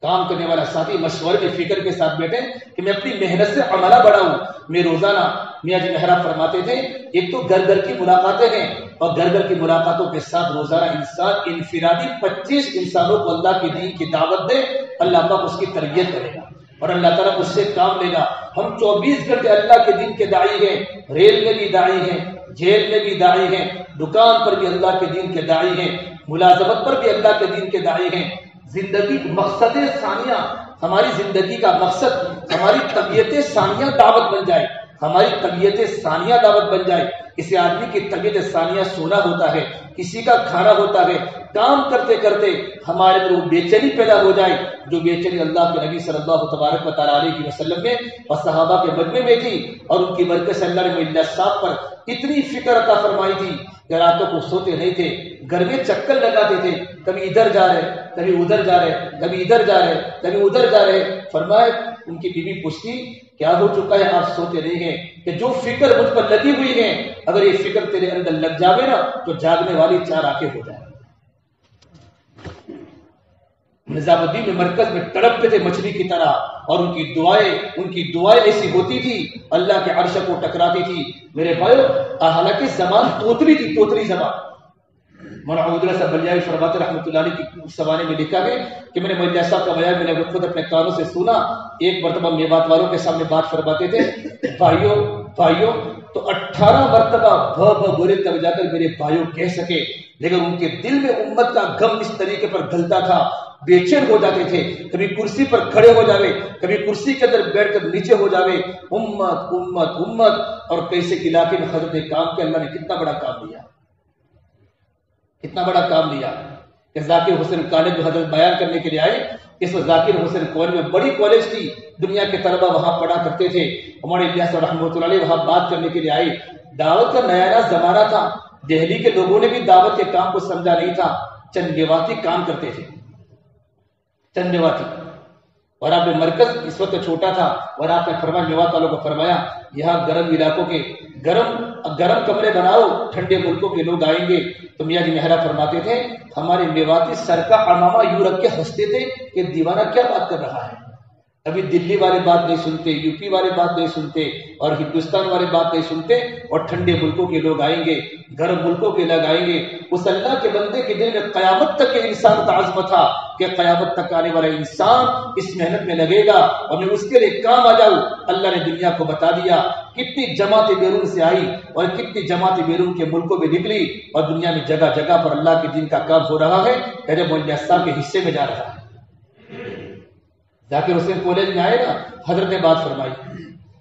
کام کرنے والا ساتھی مشورے میں فکر کے ساتھ بیٹھے کہ میں اپنی محنت سے عملہ بڑھاؤں. میں روزانہ میاں جی محراب فرماتے تھے ایک تو گھر گھر کی ملاقاتیں ہیں, اور گھر گھر کی ملاقاتوں کے ساتھ روزانہ انسان انفرادی 25 انسانوں کو اللہ کے دین کی دعوت دے. اللہ پاک اس کی تربیت کرے گا اور اللہ تعالیٰ اس سے کام لے گا. ہم 24 گھنٹے اللہ کے دین کے داعی ہیں, ریل میں بھی داعی ہیں, جیل میں بھی داعی ہیں, دکان پر بھی اللہ کے دین کے داعی ہیں, ملازمت پر بھی اللہ کے دین کے داعی ہیں. زندگی مقصد ثانیہ, ہماری زندگی کا مقصد ہماری طبیعت ثانیہ دعوت بن جائے, ہماری طبیعت ثانیہ دعوت بن جائے. کسی آدمی کی طبیعت ثانیہ سونا ہوتا ہے, کسی کا کھانا ہوتا ہے. کام کرتے کرتے ہمارے اندر وہ بے چینی پیدا ہو جائے, جو بے چینی اللہ کے نبی صلی اللہ تبارک و تعالیٰ علیہ وسلم میں اور صحابہ کے مجمع میں تھی, اور ان کی برکت سے اللہ نے اللہ صاحب پر اتنی فکر عطا فرمائی تھی کہ راتوں کو سوتے نہیں تھے, گھر میں چکر لگاتے تھے, کبھی ادھر جا رہے, کبھی ادھر جا رہے, کبھی ادھر جا رہے, کبھی ادھر جا رہے. فرمائے ان کی بیوی پوچھتی کیا ہو چکا ہے, آپ سوتے نہیں ہیں؟ کہ جو فکر مجھ پر لگی ہوئی ہے, اگر یہ فکر تیرے اندر لگ جاوے نا تو جاگنے والی 4 آنکھیں ہو جائیں. نظام الدین میں مرکز میں تڑپتے تھے مچھلی کی طرح, اور ان کی دعائیں ایسی ہوتی تھی اللہ کے عرش کو ٹکراتی تھی. میرے بھائیو, حالانکہ زبان توتلی تھی, توتلی زبان. مولانا عبداللہ صاحب بلیائی فرماتے رحمۃ اللہ علیہ کی زمانے میں لکھا ہے کہ میں نے مولانا صاحب کا بیان میں نے خود اپنے کانوں سے سنا. ایک مرتبہ میوات والوں کے سامنے بات فرماتے تھے, بھائیوں تو 18 مرتبہ بولے تب جا کر میرے بھائیوں کہہ سکے, لیکن ان کے دل میں امت کا غم اس طریقے پر گھلتا تھا, بے چین ہو جاتے تھے. کبھی کرسی پر کھڑے ہو جاوے, کبھی کرسی کے اندر بیٹھ کر نیچے ہو جاوے. امت امت امت. اور کیسے علاقے میں حضرت نے کام کیا, اللہ نے کتنا بڑا کام دیا, کتنا بڑا کام دیا کہ ذاکر حسین کالج میں حضرت بیان کرنے کے لیے آئے. اس وقت ذاکر حسین کالج میں بڑی کالج تھی, دنیا کے طلبہ وہاں پڑھا کرتے تھے. ہمارے الیاس رحمۃ اللہ علیہ وہاں بات کرنے کے لیے آئے. دعوت کا نیا زمانہ تھا, دہلی کے لوگوں نے بھی دعوت کے کام کو سمجھا نہیں تھا. چند میواتی کام کرتے تھے, چند میواتی. اور آپ نے مرکز اس وقت چھوٹا تھا, اور آپ نے فرمایا میوات والوں کو فرمایا یہاں گرم علاقوں کے گرم کمرے بناؤ, ٹھنڈے ملکوں کے لوگ آئیں گے. تو میاں جی مہرا فرماتے تھے ہمارے میواتی سر کا امامہ یوں رکھ کے ہنستے تھے کہ دیوانہ کیا بات کر رہا ہے. ابھی دلی والے بات نہیں سنتے, یو پی والے بات نہیں سنتے, اور ہندوستان والے بات نہیں سنتے, اور ٹھنڈے ملکوں کے لوگ آئیں گے, گرم ملکوں کے لوگ آئیں گے. اس اللہ کے بندے کے دل میں قیامت تک کے انسان کا عزم تھا کہ قیامت تک آنے والا انسان اس محنت میں لگے گا اور میں اس کے لیے کام آ جاؤں. اللہ نے دنیا کو بتا دیا کتنی جماعتیں بیرون سے آئی اور کتنی جماعتیں بیرون کے ملکوں میں نکلی, اور دنیا میں جگہ جگہ پر اللہ کے دین کا کام ہو رہا ہے. جب مولانا صاحب کے حصے میں جا رہا ہے. ذاکر حسین کالج میں آئے نا, حضرت نے بات فرمائی.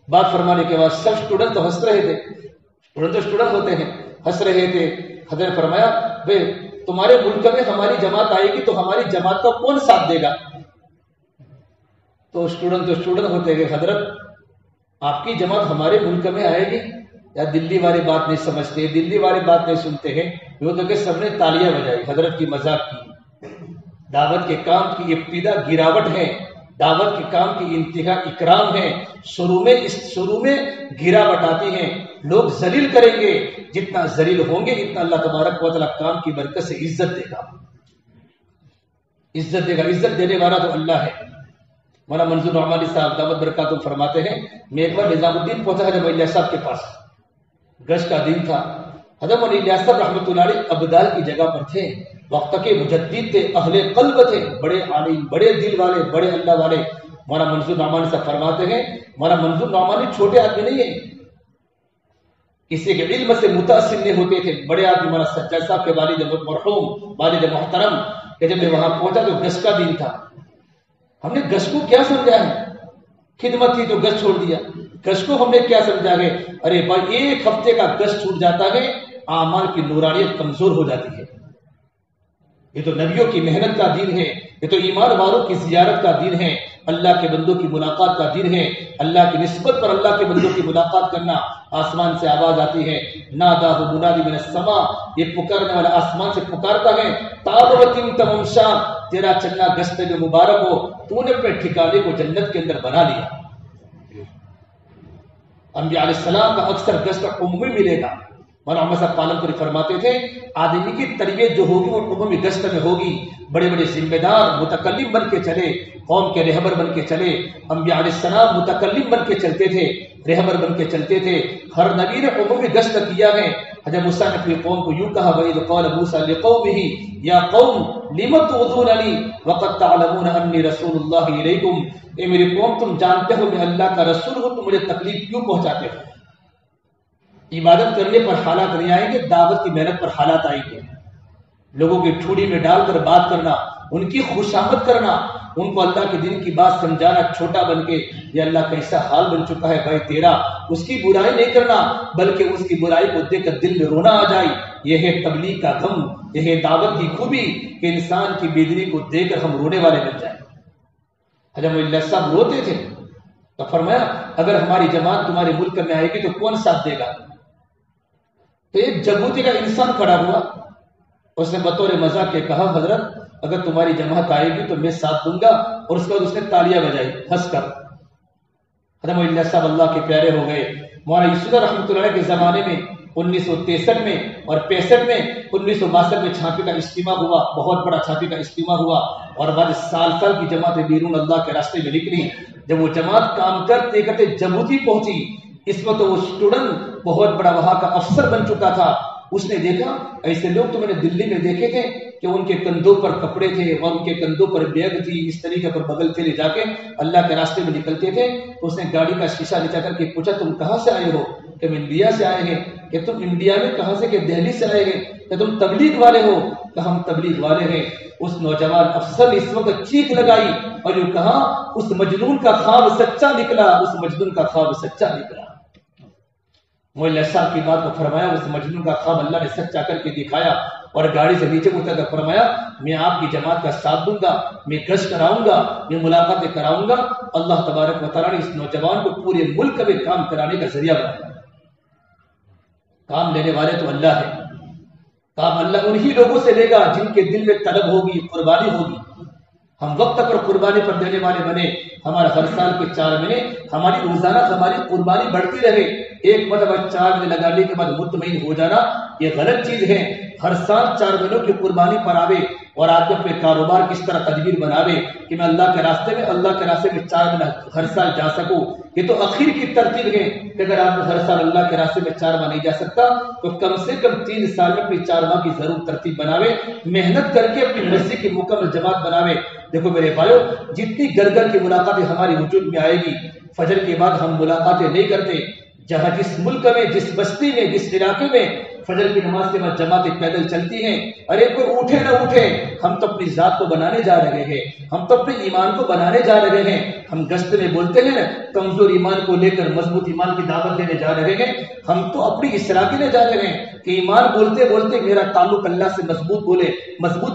بات فرمانے کے بعد سب اسٹوڈنٹ تو ہنس رہے تھے, اسٹوڈنٹ تو اسٹوڈنٹ ہوتے ہیں, ہنس رہے تھے. حضرت نے فرمایا بھائی تمہارے ملک میں ہماری جماعت آئے گی تو ہماری جماعت کا کون ساتھ دے گا؟ تو اسٹوڈنٹ ہوتے گئے, حضرت آپ کی جماعت ہمارے ملک میں آئے گی یا دلی والے بات نہیں سمجھتے, دلی والے بات نہیں سنتے ہیں. وہ تو کہ سب نے تالیاں بجائی, حضرت کی مذاق کی. دعوت کے کام کی ابتدا گراوٹ ہے, دعوت کے کام کی انتہا اکرام ہے. شروع میں گرا بٹاتی ہیں. لوگ ذلیل کریں گے، جتنا ذلیل ہوں گے اتنا اللہ تبارک و تعالیٰ کام کی برکت سے عزت دے گا. عزت دینے والا تو اللہ ہے. مولانا منظور نعمانی صاحب دعوت برکاتہ فرماتے ہیں، میں ایک بار نظام الدین پہنچا حضرت ولی صاحب کے پاس. گشت کا دن تھا. حضرت ولی صاحب رحمۃ اللہ علیہ ابدال کی جگہ پر تھے. وقت کے مجدد تھے، اہل قلب تھے، بڑے عالم، بڑے دل والے، بڑے اللہ والے. مولانا منظور نعمانی صاحب فرماتے ہیں، مولانا منظور نعمانی چھوٹے آدمی نہیں ہیں، کسی کے علم سے متاثر نہیں ہوتے تھے. بڑے آدمی مولانا سجاد صاحب کے والد مرحوم، والد محترم، کہ جب میں وہاں پہنچا تو گشت کا دن تھا. ہم نے گشت کو کیا سمجھا ہے؟ خدمت تھی تو گشت چھوڑ دیا. گشت کو ہم نے کیا سمجھا ہے؟ ارے بھائی ایک ہفتے کا گشت چھوٹ جاتا ہے، اعمال کی نورانیت کمزور ہو جاتی ہے. یہ تو نبیوں کی محنت کا دن ہے، یہ تو ایمان والوں کی زیارت کا دن ہے، اللہ کے بندوں کی ملاقات کا دن ہے. اللہ کی نسبت پر اللہ کے بندوں کی ملاقات کرنا. آسمان سے آواز آتی ہے، نادہ منادی من السماء، یہ پکارنے والا آسمان سے پکارتا ہے، تابوتم تمشا، تیرا چلنا گشت میں مبارک ہو، تو نے اپنے ٹھکانے کو جنت کے اندر بنا لیا. انبیاء علیہ السلام کا اکثر گشت عمومی ملے گا. مولانا محمد صاحب پالن پوری فرماتے تھے، آدمی کی تربیت جو ہوگی وہ عمومی گشت میں ہوگی. بڑے بڑے ذمہ دار متکلم بن کے چلے، قوم کے رہبر بن کے چلے. انبیاء علیہ السلام متکلم بن کے چلتے تھے، رہبر بن کے چلتے تھے. ہر نبی نے عمومی گشت کیا ہے. حضرت موسیٰ نے اپنی قوم کو یوں کہا، وَإِذْ قَالَ مُوسَىٰ لِقَوْمِهِ يَا قَوْمِ لِمَ تُؤْذُونَنِي وَقَدْ تَعْلَمُونَ أَنِّي رَسُولُ اللَّهِ إِلَيْكُمْ، اے میری قوم تم جانتے ہو میں اللہ کا رسول ہوں، تم مجھے تکلیف کیوں پہنچاتے ہو؟ عبادت کرنے پر حالات نہیں آئیں گے، دعوت کی محنت پر حالات آئیں گے. لوگوں کی ٹھوڑی میں ڈال کر بات کرنا، ان کی خوشامد کرنا، ان کو اللہ کے دین کی بات سمجھانا، چھوٹا بن کے یہ اللہ کیسا حال بن چکا ہے بھائی تیرا، اس کی برائی نہیں کرنا بلکہ اس کی برائی کو دیکھ کر دل میں رونا آ جائے. یہ ہے تبلیغ کا غم، یہ ہے دعوت کی خوبی کہ انسان کی بےدینی کو دیکھ کر ہم رونے والے بن جائیں. حضرت مولانا صاحب روتے تھے تو فرمایا اگر ہماری جماعت تمہارے ملک میں آئے گی تو کون ساتھ دے گا؟ تو ایک جبوتی کا انسان کھڑا ہوا، اس نے بطور مذاق کے کہا، حضرت اگر تمہاری جماعت آئے گی تو میں ساتھ دوں گا. اور اس کے بعد اس نے تالیاں بجائی ہنس کر. حضرت مولانا صاحب اللہ کے پیارے ہو گئے. مولانا یوسف رحمۃ اللہ کے زمانے میں 1963 میں اور 65 میں 1962 میں چھاپے کا اجتماع ہوا، بہت بڑا چھاپے کا اجتماع ہوا. اور بعد سال کی جماعت بیرون اللہ کے راستے میں نکلی. جب وہ جماعت کام کرتے کرتے جبوتی پہنچی، اس وقت وہ اسٹوڈنٹ بہت بڑا وہاں کا افسر بن چکا تھا. اس نے دیکھا ایسے لوگ تو میں نے دلی میں دیکھے تھے کہ ان کے کندھوں پر کپڑے تھے اور ان کے کندھوں پر بیگ تھی، اس طریقے پر بغل سے لے جا کے اللہ کے راستے میں نکلتے تھے. تو اس نے گاڑی کا شیشہ نیچا کر کے پوچھا، تم کہاں سے آئے ہو؟ کہ ہم انڈیا سے آئے ہیں. کہ تم انڈیا میں کہاں سے؟ کہ دہلی سے آئے ہیں. کہ تم تبلیغ والے ہو؟ کہ ہم تبلیغ والے ہیں. اس نوجوان افسر نے اس وقت چیخ لگائی اور یہ کہا، اس مجنون کا خواب سچا نکلا، اس مجنون کا خواب سچا نکلا. مولانا صاحب کی بات کو فرمایا، اس مجنون کا خواب اللہ نے سچا کر کے دکھایا. اور گاڑی سے نیچے اتر کر فرمایا، میں آپ کی جماعت کا ساتھ دوں گا، میں گشت کراؤں گا، میں ملاقاتیں کراؤں گا. اللہ تبارک و تعالیٰ نے اس نوجوان کو پورے ملک میں کام کرانے کا ذریعہ بنایا. کام لینے والے تو اللہ ہے. کام اللہ انہی لوگوں سے لے گا جن کے دل میں طلب ہوگی، قربانی ہوگی. ہم وقت پر قربانی پر دینے والے بنے. ہمارا ہر سال کے 4 مہینے ہماری روزانہ ہماری قربانی بڑھتی رہے. ایک مرتبہ 4 مہینے لگانے کے بعد مطمئن ہو جانا یہ غلط چیز ہے. ہر سال 4 مہینوں کی قربانی پر آوے اور آپ اپنے کاروبار کس طرح تدبیر بناوے کہ میں اللہ کے راستے میں 4 مہینہ ہر سال جا سکوں. یہ تو اخیر کی ترتیب ہے کہ اگر آپ ہر سال اللہ کے راستے میں 4 ماہ نہیں جا سکتا تو کم سے کم 3 سال میں اپنی 4 ماہ کی ضرور ترتیب بناوے، محنت کر کے اپنی مسجد کی مکمل جماعت بناوے. دیکھو میرے بھائیو، جتنی گھر کی ملاقاتیں ہماری وجود میں آئے گی، فجر کے بعد ہم ملاقاتیں نہیں کرتے. جہاں جس ملک میں، جس بستی میں، جس علاقے میں فجر کی نماز کے بعد جماعتیں پیدل چلتی ہیں، ارے کوئی اٹھے نہ اٹھے، ہم تو اپنی ذات کو بنانے جا رہے ہیں، ہم تو اپنے ایمان کو بنانے جا رہے ہیں. ہم گشت میں بولتے ہیں کمزور ایمان کو لے کر مضبوط ایمان کی دعوت دینے جا رہے ہیں. ہم تو اپنی اصلاح کے لیے جا رہے ہیں کہ ایمان بولتے بولتے میرا تعلق اللہ سے مضبوط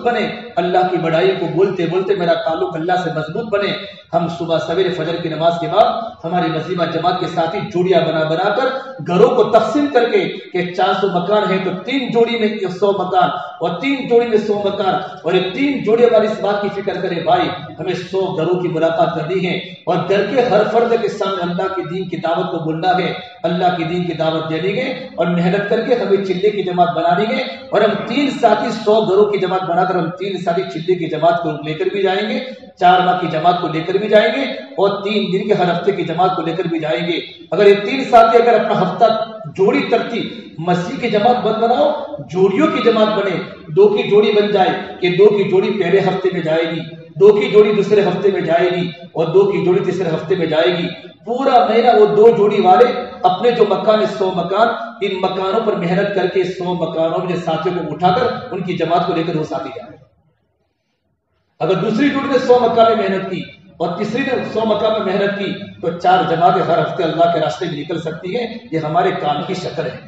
بنے. اللہ کی بڑائی کو بولتے بولتے میرا تعلق اللہ سے مضبوط بنے. ہم صبح سویرے فجر کی نماز کے بعد ہماری وظیفہ جماعت کے ساتھی جوڑیاں بنا کر گھروں کو تقسیم کر کے کہ 400 مکان ہیں تو 3 جوڑی میں 100 مکان اور 3 جوڑی میں 100 مکان، اور یہ 3 جوڑے والی اس بات کی فکر کرے بھائی ہمیں 100 گھروں کی ملاقات کرنی ہے اور گھر کے ہر فرد کے سامنے اللہ کی دین کی دعوت کو بولنا ہے، اللہ کی دین کی دعوت دینی ہے اور محنت کر کے ہمیں چلے کی جماعت بنانی ہے اور ہم 3 ساتھی 100 گھروں کی جماعت بنا کر ہم 3 ساتھی چلے کی جماعت کو لے کر بھی جائیں گے، 4 ماہ کی جماعت کو لے کر بھی جائیں گے اور 3 دن کے ہر ہفتے کی جماعت کو لے کر بھی جائیں گے۔ اگر یہ 3 ساتھی اگر اپنا ہفتہ جوڑی ترتیب مسیح کی جماعت بند بناؤ، جوڑیوں کی جماعت بنے، 2 کی جوڑی بن جائے کہ 2 کی جوڑی پہلے ہفتے میں جائے گی، 2 کی جوڑی دوسرے ہفتے میں جائے گی اور 2 کی جوڑی تیسرے ہفتے میں جائے گی۔ پورا مہینہ وہ 2 جوڑی والے اپنے جو مکان 100 مکان، ان مکانوں پر محنت کر کے 100 مکانوں میں ساتھیوں کو اٹھا کر ان کی جماعت کو لے کر وہ ساتھی جائے۔ اگر دوسری جوڑی نے 100 مکان میں محنت کی اور تیسری نے 100 مکان میں محنت کی تو 4 جماعتیں ہر ہفتے اللہ کے راستے میں نکل سکتی ہیں۔ یہ ہمارے کام کی شکل ہے۔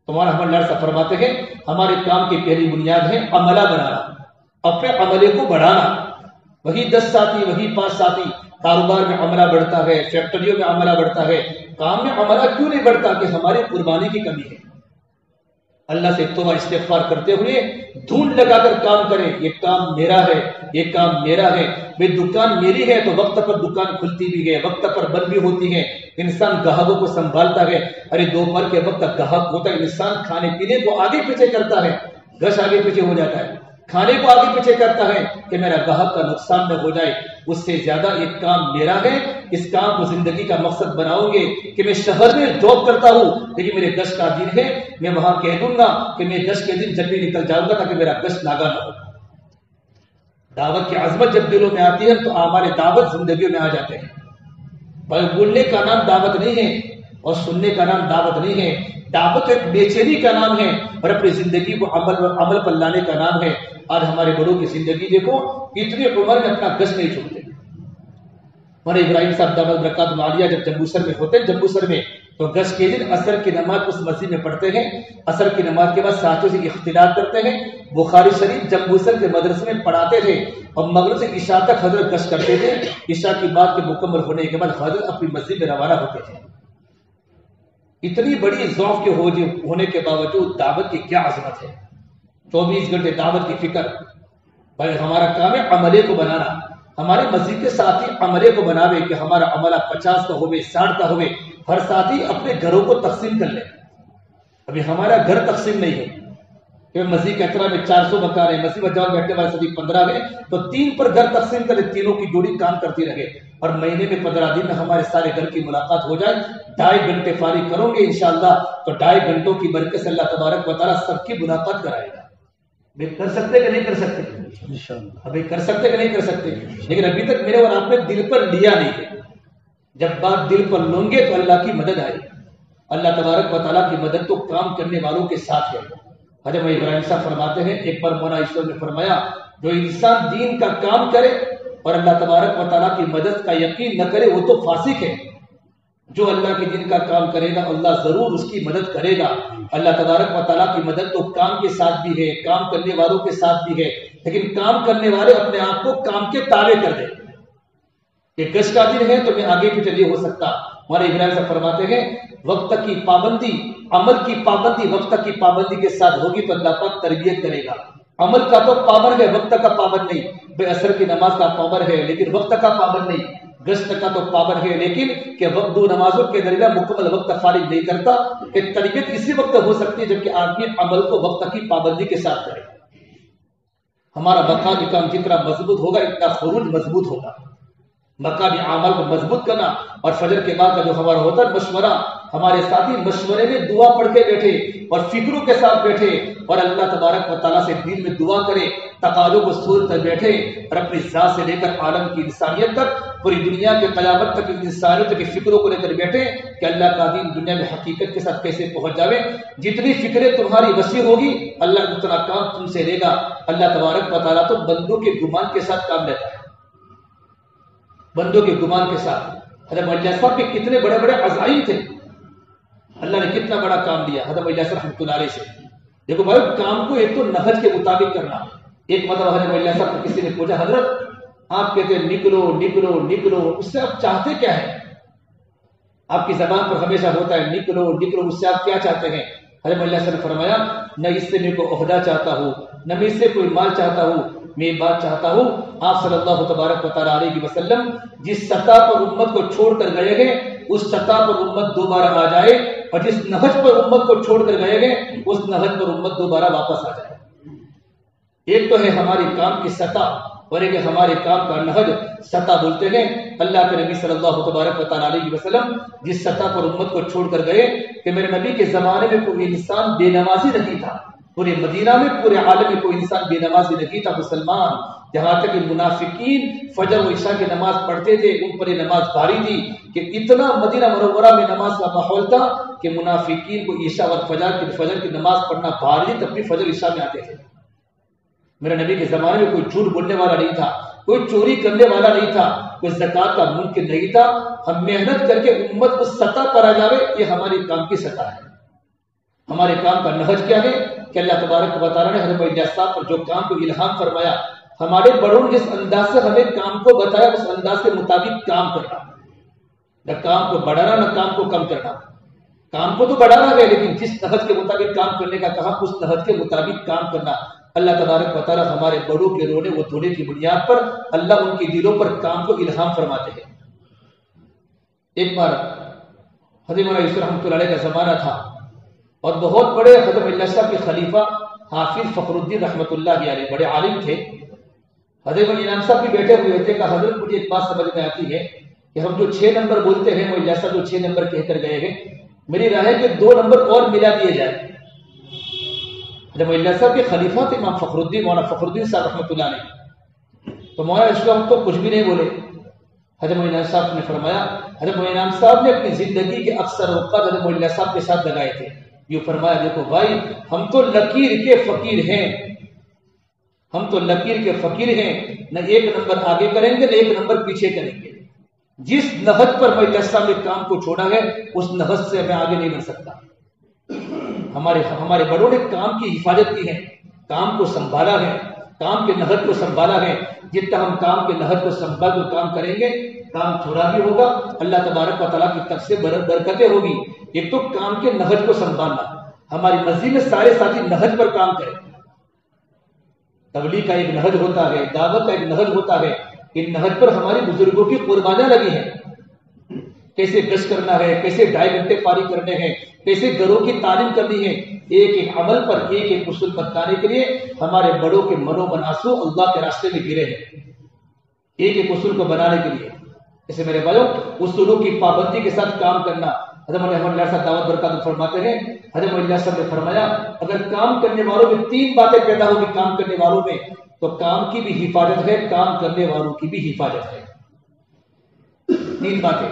تمہارا ہمارے لڑ سا فرماتے ہیں ہمارے کام کی پہلی بنیاد ہے عملہ بنانا، اپنے عملے کو بڑھانا۔ وہی 10 ساتھی، وہی 5 ساتھی، کاروبار میں عملہ بڑھتا ہے، فیکٹریوں میں عملہ بڑھتا ہے، کام میں عملہ کیوں نہیں بڑھتا؟ کہ ہماری قربانی کی کمی ہے۔ اللہ سے توبہ استغفار کرتے ہوئے دھون لگا کر کام کریں، یہ کام میرا ہے، یہ کام میرا ہے۔ بھئی دکان میری ہے تو وقت پر دکان کھلتی بھی ہے، وقت پر بند بھی ہوتی ہے، انسان گاہکوں کو سنبھالتا ہے۔ ارے دوپہر کے وقت گاہک ہوتا ہے، انسان کھانے پینے کو آگے پیچھے کرتا ہے، گش آگے پیچھے ہو جاتا ہے، کھانے کو آگے پیچھے کرتا ہے کہ میرا گاہک کا نقصان نہ ہو جائے۔ اس سے زیادہ ایک کام میرا ہے، اس کام کو زندگی کا مقصد بناؤں گے کہ میں شہر میں جاب کرتا ہوں لیکن میرے گش کا دن ہے، میں وہاں کہہ دوں گا کہ میں گش کے دن جلدی نکل جاؤں گا تاکہ میرا گش ناگا نہ ہو۔ دعوت کی عظمت جب دلوں میں آتی ہے تو ہمارے دعوت زندگیوں میں آ جاتے ہیں۔ بولنے کا نام دعوت نہیں ہے اور سننے کا نام دعوت نہیں ہے، دعوت ایک بے چینی کا نام ہے اور اپنی زندگی کو عمل پر لانے کا نام ہے۔ آج ہمارے بڑوں کی زندگی دیکھو، اتنی عمر میں اپنا گش نہیں چھوڑتے۔ ہمارے ابراہیم صاحب دامت برکاتہ عالیہ جب جمبوسر میں ہوتے ہیں، جمبوسر میں تو گش کے دن عصر کی نماز اس مسجد میں پڑھتے ہیں، عصر کی نماز کے بعد ساتھیوں سے اختلاط کرتے ہیں۔ بخاری شریف جمبوسر کے مدرسے میں پڑھاتے تھے اور مغرب سے عشاء تک حضرت گش کرتے تھے۔ عشاء کی بات کے مکمل ہونے کے بعد حضرت اپنی مسجد میں روانہ ہوتے تھے۔ اتنی بڑی ذوق کے ہونے کے باوجود دعوت کی کیا عظمت ہے۔ 24 گھنٹے دعوت کی فکر۔ بھائی ہمارا کام ہے عملے کو بنانا، ہمارے مسجد کے ساتھی عملے کو بناوے کہ ہمارا عملہ 50 کا ہوئے، 60 کا ہوئے، ہر ساتھی اپنے گھروں کو تقسیم کر لے۔ ابھی ہمارا گھر تقسیم نہیں ہے کہ مسجد کے احترام میں 400 مکان ہے، مسجد میں جان بیٹھنے والے ساتھی 15 ہے تو 3 پر گھر تقسیم کرے، تینوں کی جوڑی کام کرتی رہے اور مہینے میں 15 دن میں ہمارے سارے گھر کی ملاقات ہو جائے۔ 2.5 گھنٹے فارغ کرو گے انشاءاللہ تو 2.5 گھنٹوں کی برکت سے اللہ تبارک و تعالیٰ سب کی ملاقات کرائے گا۔ کر سکتے کہ نہیں کر سکتے؟ ابھی کر سکتے کہ نہیں کر سکتے؟ لیکن ابھی تک میرے اور آپ نے دل پر لیا نہیں ہے۔ جب بات دل پر لوں گے تو اللہ کی مدد آئے گی۔ اللہ تبارک و تعالیٰ کی مدد تو کام کرنے والوں کے ساتھ ہے۔ حضرت ابراہیم صاحب فرماتے ہیں، ایک بار مولانا ایشور نے فرمایا جو انسان دین کا کام کرے اور اللہ تبارک و تعالیٰ کی مدد کا یقین نہ کرے وہ تو فاسق ہے۔ جو اللہ کے دین کا کام کرے گا اللہ ضرور اس کی مدد کرے گا۔ اللہ تبارک و تعالیٰ کی مدد تو کام کے ساتھ بھی ہے، کام کرنے والوں کے ساتھ بھی ہے، لیکن کام کرنے والے اپنے آپ کو کام کے تابع کر دیں کہ گش کا دن ہے تو میں آگے پیچھے نہیں ہو سکتا۔ ہمارے ابراہیم صاحب فرماتے ہیں وقت کی پابندی، عمل کی پابندی وقت کی پابندی کے ساتھ ہوگی تو اللہ پاک تربیت کرے گا۔ عمل کا تو پابند ہے، وقت کا پابند نہیں۔ بے اثر کی نماز کا پابند ہے لیکن وقت کا پابند نہیں، گشت کا تو پابند ہے لیکن کہ وقت 2 نمازوں کے درمیان مکمل وقت فارغ نہیں کرتا۔ کہ تربیت اسی وقت ہو سکتی ہے جبکہ آدمی عمل کو وقت کی پابندی کے ساتھ کرے۔ ہمارا مقامی کام جتنا مضبوط ہوگا اتنا خروج مضبوط ہوگا۔ مقامی اعمال کو مضبوط کرنا اور فجر کے بعد کا جو ہمارا ہوتا ہے مشورہ، ہمارے ساتھی مشورے میں دعا پڑھ کے بیٹھے اور فکروں کے ساتھ بیٹھے اور اللہ تبارک و تعالیٰ سے دل میں دعا کرے، تقاضوں کو سوچ کر بیٹھے اور اپنی ذات سے لے کر عالم کی انسانیت تک، پوری دنیا کے قیامت تک انسانیت کی فکروں کو لے کر بیٹھے کہ اللہ کا دین دنیا میں حقیقت کے ساتھ کیسے پہنچ جاوے۔ جتنی فکریں تمہاری وسیع ہوگی اللہ اتنا کام تم سے لے گا۔ اللہ تبارک و تعالیٰ تو بندوں کے گمان کے ساتھ کام لیتا ہے، بندوں کے گمان کے ساتھ۔ حضرت مولانا صاحب کے کتنے بڑے بڑے عزائم تھے، اللہ نے کتنا بڑا کام دیا حضرت مولانا صاحب رحمۃ اللہ علیہ سے۔ دیکھو بھائی کام کو ایک تو نہج کے مطابق کرنا۔ ایک مطلب حضرت مولانا صاحب کو کسی نے پوچھا حضرت آپ کہتے ہیں نکلو نکلو نکلو، اس سے آپ چاہتے کیا ہے؟ آپ کی زبان پر ہمیشہ ہوتا ہے نکلو نکلو، اس سے آپ کیا چاہتے ہیں؟ حضرت مولانا صاحب نے فرمایا نہ اس سے میں کوئی عہدہ چاہتا ہوں، نہ میں اس سے کوئی مال چاہتا ہوں، میں یہ بات چاہتا ہوں آپ صلی اللہ تبارک و تعالیٰ علیہ وسلم جس سطح پر امت کو چھوڑ کر گئے ہیں اس سطح پر امت دوبارہ آ جائے، اور جس نہج پر امت کو چھوڑ کر گئے ہیں اس نہج پر امت دوبارہ واپس آ جائے۔ ایک تو ہے ہماری کام کی سطح اور ایک ہمارے کام کا نہج۔ سطح بولتے ہیں اللہ کے نبی صلی اللہ تبارک و تعالیٰ علیہ وسلم جس سطح پر امت کو چھوڑ کر گئے کہ میرے نبی کے زمانے میں کوئی انسان بے نمازی نہیں تھا، پورے مدینہ میں پورے عالم میں کوئی انسان بے نمازی نہیں تھا مسلمان، جہاں تک کہ منافقین فجر و عشاء کی نماز پڑھتے تھے، ان پر یہ نماز بھاری تھی کہ اتنا مدینہ منورہ میں نماز کا ماحول تھا کہ منافقین کو عشاء اور فجر کی نماز پڑھنا بھاری تھی، تب بھی فجر عشاء میں آتے تھے۔ میرے نبی کے زمانے میں کوئی جھوٹ بولنے والا نہیں تھا، کوئی چوری کرنے والا نہیں تھا، کوئی زکات کا منکر نہیں تھا۔ ہم محنت کر کے امت اس سطح پر آ جاوے، یہ ہماری کام کی سطح ہے۔ ہمارے کام کا نہج کیا ہے کہ اللہ تبارک و تعالیٰ نے حضرت الیاس صاحب پر جو کام کو الہام فرمایا، ہمارے بڑوں نے جس انداز سے ہمیں کام کو بتایا اس انداز کے مطابق کام کرنا، نہ کام کو بڑھانا نہ کام کو کم کرنا۔ کام کو تو بڑھانا ہے لیکن جس نہج کے مطابق کام کرنے کا کہا اس نہج کے مطابق کام کرنا۔ اللہ تبارک و تعالیٰ ہمارے بڑوں کے رونے و دھونے کی بنیاد پر اللہ ان کی دلوں پر کام کو الہام فرماتے ہیں۔ ایک بار حضرت مولانا یوسف رحمۃ اللہ علیہ کا زمانہ تھا اور بہت بڑے حضرت الیاس صاحب کے خلیفہ حافظ فخر الدین رحمۃ اللہ علیہ بڑے عالم تھے۔ حضرت امام صاحب بھی بیٹھے ہوئے تھے کہ حضرت مجھے ایک بات سمجھ میں آتی ہے کہ ہم جو 6 نمبر بولتے ہیں وہ الیاس صاحب جو 6 نمبر کہہ کر گئے ہیں، میری رائے ہے کہ 2 نمبر اور ملا دیے جائے۔ جب الیاس صاحب کے خلیفہ تھے امام فخر الدین مولانا فخر الدین صاحب رحمۃ اللہ علیہ، تو مولانا اسلام تو کچھ بھی نہیں بولے۔ حضرت الیاس صاحب نے فرمایا، حضرت الیاس صاحب نے اپنی زندگی کے اکثر اوقات حضرت الیاس صاحب کے ساتھ لگائے تھے۔ یہ فرمایا دیکھو بھائی ہم تو لکیر کے فقیر ہیں، ہم تو لکیر کے فقیر ہیں، نہ 1 نمبر آگے کریں گے نہ 1 نمبر پیچھے کریں گے۔ جس نہج پر میں الیاس صاحب نے کام کو چھوڑا ہے اس نہج سے میں آگے نہیں بڑھ سکتا۔ ہمارے بڑوں نے کام کی حفاظت کی ہے، کام کو سنبھالا ہے، کام کے نہج کو سنبھالا ہے۔ جتنا ہم کام کے نہج کو سنبھال کر کام کریں گے کام تھوڑا بھی ہوگا، اللہ تبارک و تعالیٰ کی طرف سے برکتیں ہوگی۔ ایک تو کام کے نہج کو سنبھالنا، ہماری مسجد میں سارے ساتھی نہج پر کام کریں۔ تبلیغ کا ایک نہج ہوتا ہے، دعوت کا ایک نہج ہوتا ہے، ان نہج پر ہمارے بزرگوں کی قربانیاں لگی ہیں۔ کیسے گشت کرنا ہے، کیسے 2.5 گھنٹے پاری کرنے ہیں، کیسے گھروں کی تعلیم کرنی ہے، ایک ایک عمل پر ایک ایک اصول بتانے کے لیے ہمارے بڑوں کے منو مناسو اللہ کے راستے میں گرے ہیں، ایک ایک اصول کو بنانے کے لیے۔ جیسے میرے بھائیوں اصولوں کی پابندی کے ساتھ کام کرنا۔ حضرت احمد صاحب دعوت برکات فرماتے ہیں، حضرت الیاس صاحب نے فرمایا اگر کام کرنے والوں میں 3 باتیں پیدا ہوگی کام کرنے والوں میں، تو کام کی بھی حفاظت ہے، کام کرنے والوں کی بھی حفاظت ہے۔ 3 باتیں۔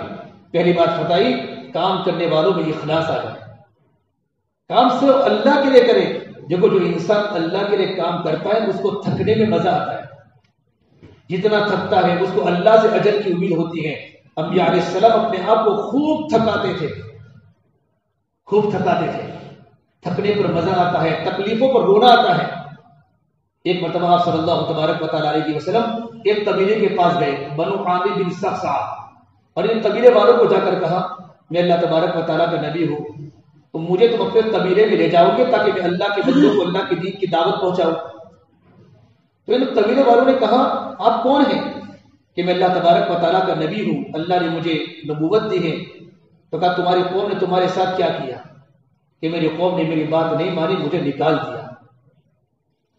پہلی بات بتائی کام کرنے والوں میں اخلاص آ جائے، کام صرف اللہ کے لیے کرے۔ دیکھو جو انسان اللہ کے لیے کام کرتا ہے اس کو تھکنے میں مزہ آتا ہے، جتنا تھکتا ہے اس کو اللہ سے اجر کی امید ہوتی ہے۔ انبیاء علیہ السلام اپنے آپ کو خوب تھکاتے تھے، خوب تھکاتے تھے، تھکنے پر مزہ آتا ہے، تکلیفوں پر رونا آتا ہے۔ ایک مرتبہ آپ صلی اللہ تبارک و تعالیٰ علیہ وسلم ایک قبیلے کے پاس گئے، بنو عامر بن صعصع، اور ان قبیلے والوں کو جا کر کہا میں اللہ تبارک و تعالیٰ کا نبی ہوں، تو مجھے تم اپنے قبیلے میں لے جاؤ گے تاکہ میں اللہ کے بندوں کو اللہ کے دین کی دعوت پہنچاؤں۔ تو ان قبیلے والوں نے کہا آپ کون ہیں؟ کہ میں اللہ تبارک و تعالیٰ کا نبی ہوں، اللہ نے مجھے نبوت دی ہے۔ تو کہا تمہاری قوم نے تمہارے ساتھ کیا کیا؟ کہ میری قوم نے میری بات نہیں مانی، مجھے نکال دیا۔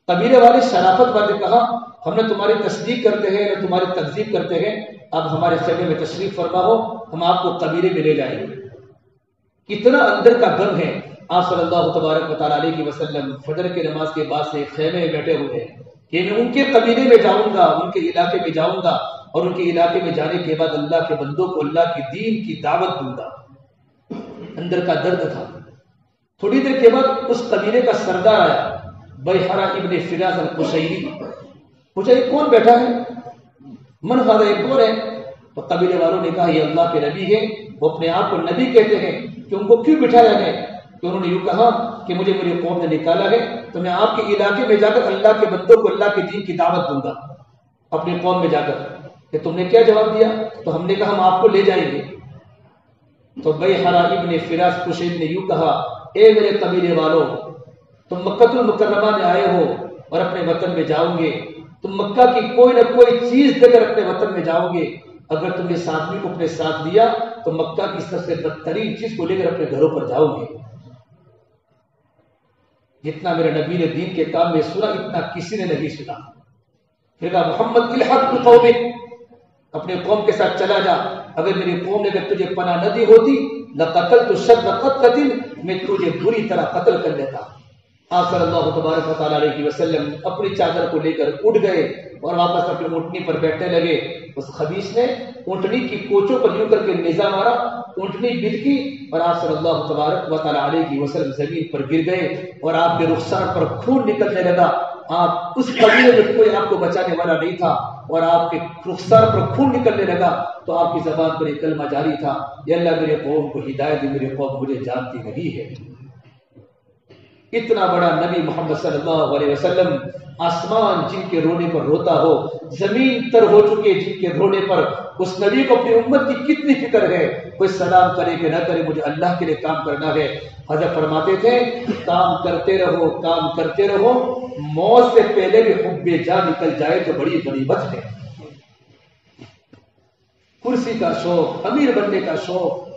قبیلے والے شرافت والے کہا ہم نے تمہاری تصدیق کرتے ہیں نہ تمہاری تکذیب کرتے ہیں، اب ہمارے خیمے میں تشریف فرما ہو، ہم آپ کو قبیلے میں لے جائیں گے۔ کتنا اندر کا غم ہے۔ آپ صلی اللہ تبارک و تعالیٰ علیہ وسلم فجر کی نماز کے بعد سے خیمے میں بیٹھے ہوئے ہیں کہ میں ان کے قبیلے میں جاؤں گا، ان کے علاقے میں جاؤں گا، اور ان کے علاقے میں جانے کے بعد اللہ کے بندوں کو اللہ کی دین کی دعوت دوں گا۔ اندر کا درد تھا۔ تھوڑی دیر کے بعد اس قبیلے کا سردار آیا، بیحرہ ابن فراز القشیری۔ پوچھا یہ کون بیٹھا ہے؟ من هذا، یہ کون ہے؟ تو قبیلے والوں نے کہا یہ اللہ کے نبی ہے، وہ اپنے آپ کو نبی کہتے ہیں، کہ ان کو کیوں بٹھایا ہے؟ کہ انہوں نے یوں کہا کہ مجھے میری قوم نے نکالا ہے تو میں آپ کے علاقے میں جا کر اللہ کے بندوں کو اللہ کے دین کی دعوت دوں گا، اپنی قوم میں جا کر۔ کہ تم نے کیا جواب دیا؟ تو ہم نے کہا ہم آپ کو لے جائیں گے۔ تو بیحرہ ابن فراز قشیری نے یوں کہا اے میرے قبیلے والوں، تم مکہ المکرمہ میں آئے ہو اور اپنے وطن میں جاؤ گے تم مکہ کی کوئی نہ کوئی چیز دے کر اپنے وطن میں جاؤ گے. اگر تم نے آدمی کو اپنے ساتھ لیا تو مکہ کی سب سے بدترین چیز کو لے کر اپنے گھروں پر جاؤ گے. جتنا میرے نبی نے دین کے کام میں سنا اتنا کسی نے نہیں سنا. پھر کہا محمد الحق بقومک، اپنے قوم کے ساتھ چلا جا. اگر میری قوم نے اگر تجھے پناہ نہ دی ہوتی لقتلت شر قتل، میں تجھے بری طرح قتل کر لیتا. آپ صلی اللہ تبارک و تعالیٰ علیہ وسلم اپنی چادر کو لے کر اٹھ گئے اور واپس اپنی اونٹنی پر بیٹھنے لگے. اس خبیث نے اونٹنی کی کوچوں پر یوں کر کے نیزہ مارا، اونٹنی بچھی اور آپ صلی اللہ تبارک و تعالیٰ علیہ وسلم زمین پر گر گئے اور آپ کے رخسار پر خون نکلنے لگا. آپ اس قبیلے میں کوئی آپ کو بچانے والا نہیں تھا اور آپ کے رخسار پر خون نکلنے لگا تو آپ کی زبان پر ایک کلمہ جاری تھا، یا اللہ میرے قوم کو ہدایت دے، میرے قوم مجھے جانتی نہیں ہے. اتنا بڑا نبی محمد صلی اللہ علیہ وسلم، آسمان جن کے رونے پر روتا ہو، زمین تر ہو چکے جن کے رونے پر، اس نبی کو اپنی امت کی کتنی فکر ہے. کوئی سلام کرے کہ نہ کرے مجھے اللہ کے لیے کام کرنا ہے. حضرت فرماتے تھے کام کرتے رہو، کام کرتے رہو، موت سے پہلے بھی حب جان نکل جائے تو بڑی غنیمت ہے. کرسی کا شوق، امیر بننے کا شوق،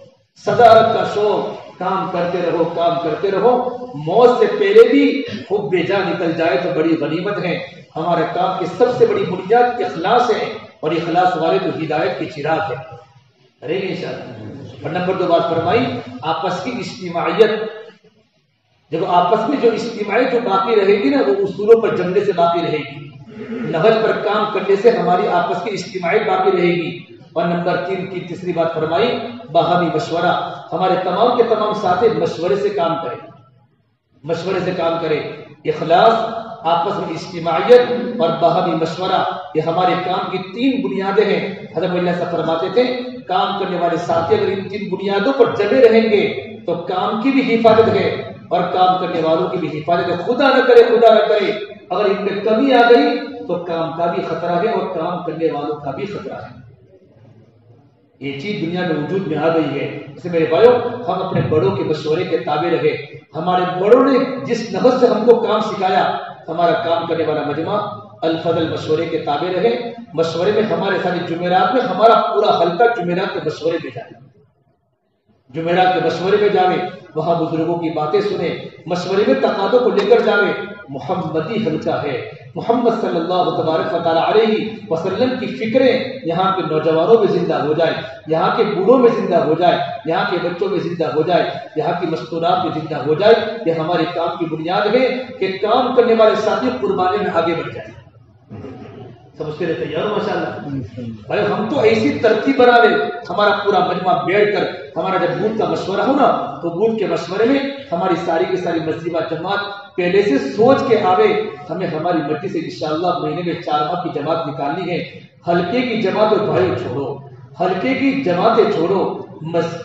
صدارت کا شوق، کام کرتے رہو، کام کرتے رہو، موت سے پہلے بھی حب جان نکل جائے تو بڑی غنیمت ہے. ہمارے کام کی سب سے بڑی بنیاد اخلاص ہے اور اخلاص والے تو ہدایت کے چراغ ہے. ارے انشاءاللہ. اور نمبر 2 بات فرمائی آپس کی اجتماعیت. جب آپس میں جو اجتماعیت جو باقی رہے گی نا وہ اصولوں پر جمنے سے باقی رہے گی. نہج پر کام کرنے سے ہماری آپس کی اجتماعیت باقی رہے گی. اور نمبر 3 کی تیسری بات فرمائی باہمی مشورہ. ہمارے تمام کے تمام ساتھی مشورے سے کام کریں، مشورے سے کام کریں. اخلاص، آپس میں اجتماعیت اور باہمی مشورہ، یہ ہمارے کام کی 3 بنیادیں ہیں. حضرت اللہ سے فرماتے تھے کام کرنے والے ساتھی اگر ان 3 بنیادوں پر جمے رہیں گے تو کام کی بھی حفاظت ہے اور کام کرنے والوں کی بھی حفاظت ہے. خدا نہ کرے، خدا نہ کرے اگر ان میں کمی آ گئی تو کام کا بھی خطرہ ہے اور کام کرنے والوں کا بھی خطرہ ہے. یہ چیز دنیا میں وجود میں آ گئی ہے. اس سے میرے بھائیوں ہم اپنے بڑوں کے مشورے کے تابع رہے. ہمارے بڑوں نے جس نفس سے ہم کو کام سکھایا، ہمارا کام کرنے والا مجمع الفضل مشورے کے تابع رہے. مشورے میں ہمارے سارے جمعرات میں ہمارا پورا حلقہ جمعرات کے مشورے میں جائے، جمعرات کے مشورے میں جاوے، وہاں بزرگوں کی باتیں سنیں، مشورے میں تقاضوں کو لے کر جاوے. محمدی حلقہ ہے. محمد صلی اللہ تبارک و تعالیٰ علیہ وسلم کی فکریں یہاں کے نوجوانوں میں زندہ ہو جائے، یہاں کے بوڑھوں میں زندہ ہو جائے، یہاں کے بچوں میں زندہ ہو جائے، یہاں کی مستورات میں زندہ ہو جائے. یہ ہمارے کام کی بنیاد ہے کہ کام کرنے والے ساتھی قربانی میں آگے بڑھ جائیں. سمجھتے رہتے یار ماشاء اللہ. بھائی ہم تو ایسی ترتیب بنا لیں ہمارا پورا مجمع بیٹھ کر ہمارا جب بوت کا مشورہ ہو نا تو بوت کے مشورے میں ہماری ساری کی ساری مسجدہ جماعت پہلے سے سوچ کے آوے ہمیں ہماری مسجد سے انشاءاللہ مہینے میں 4 ماہ کی جماعت نکالنی ہے. ہلکے کی جماعت اور بھائی چھوڑو، ہلکے کی جماعتیں چھوڑو.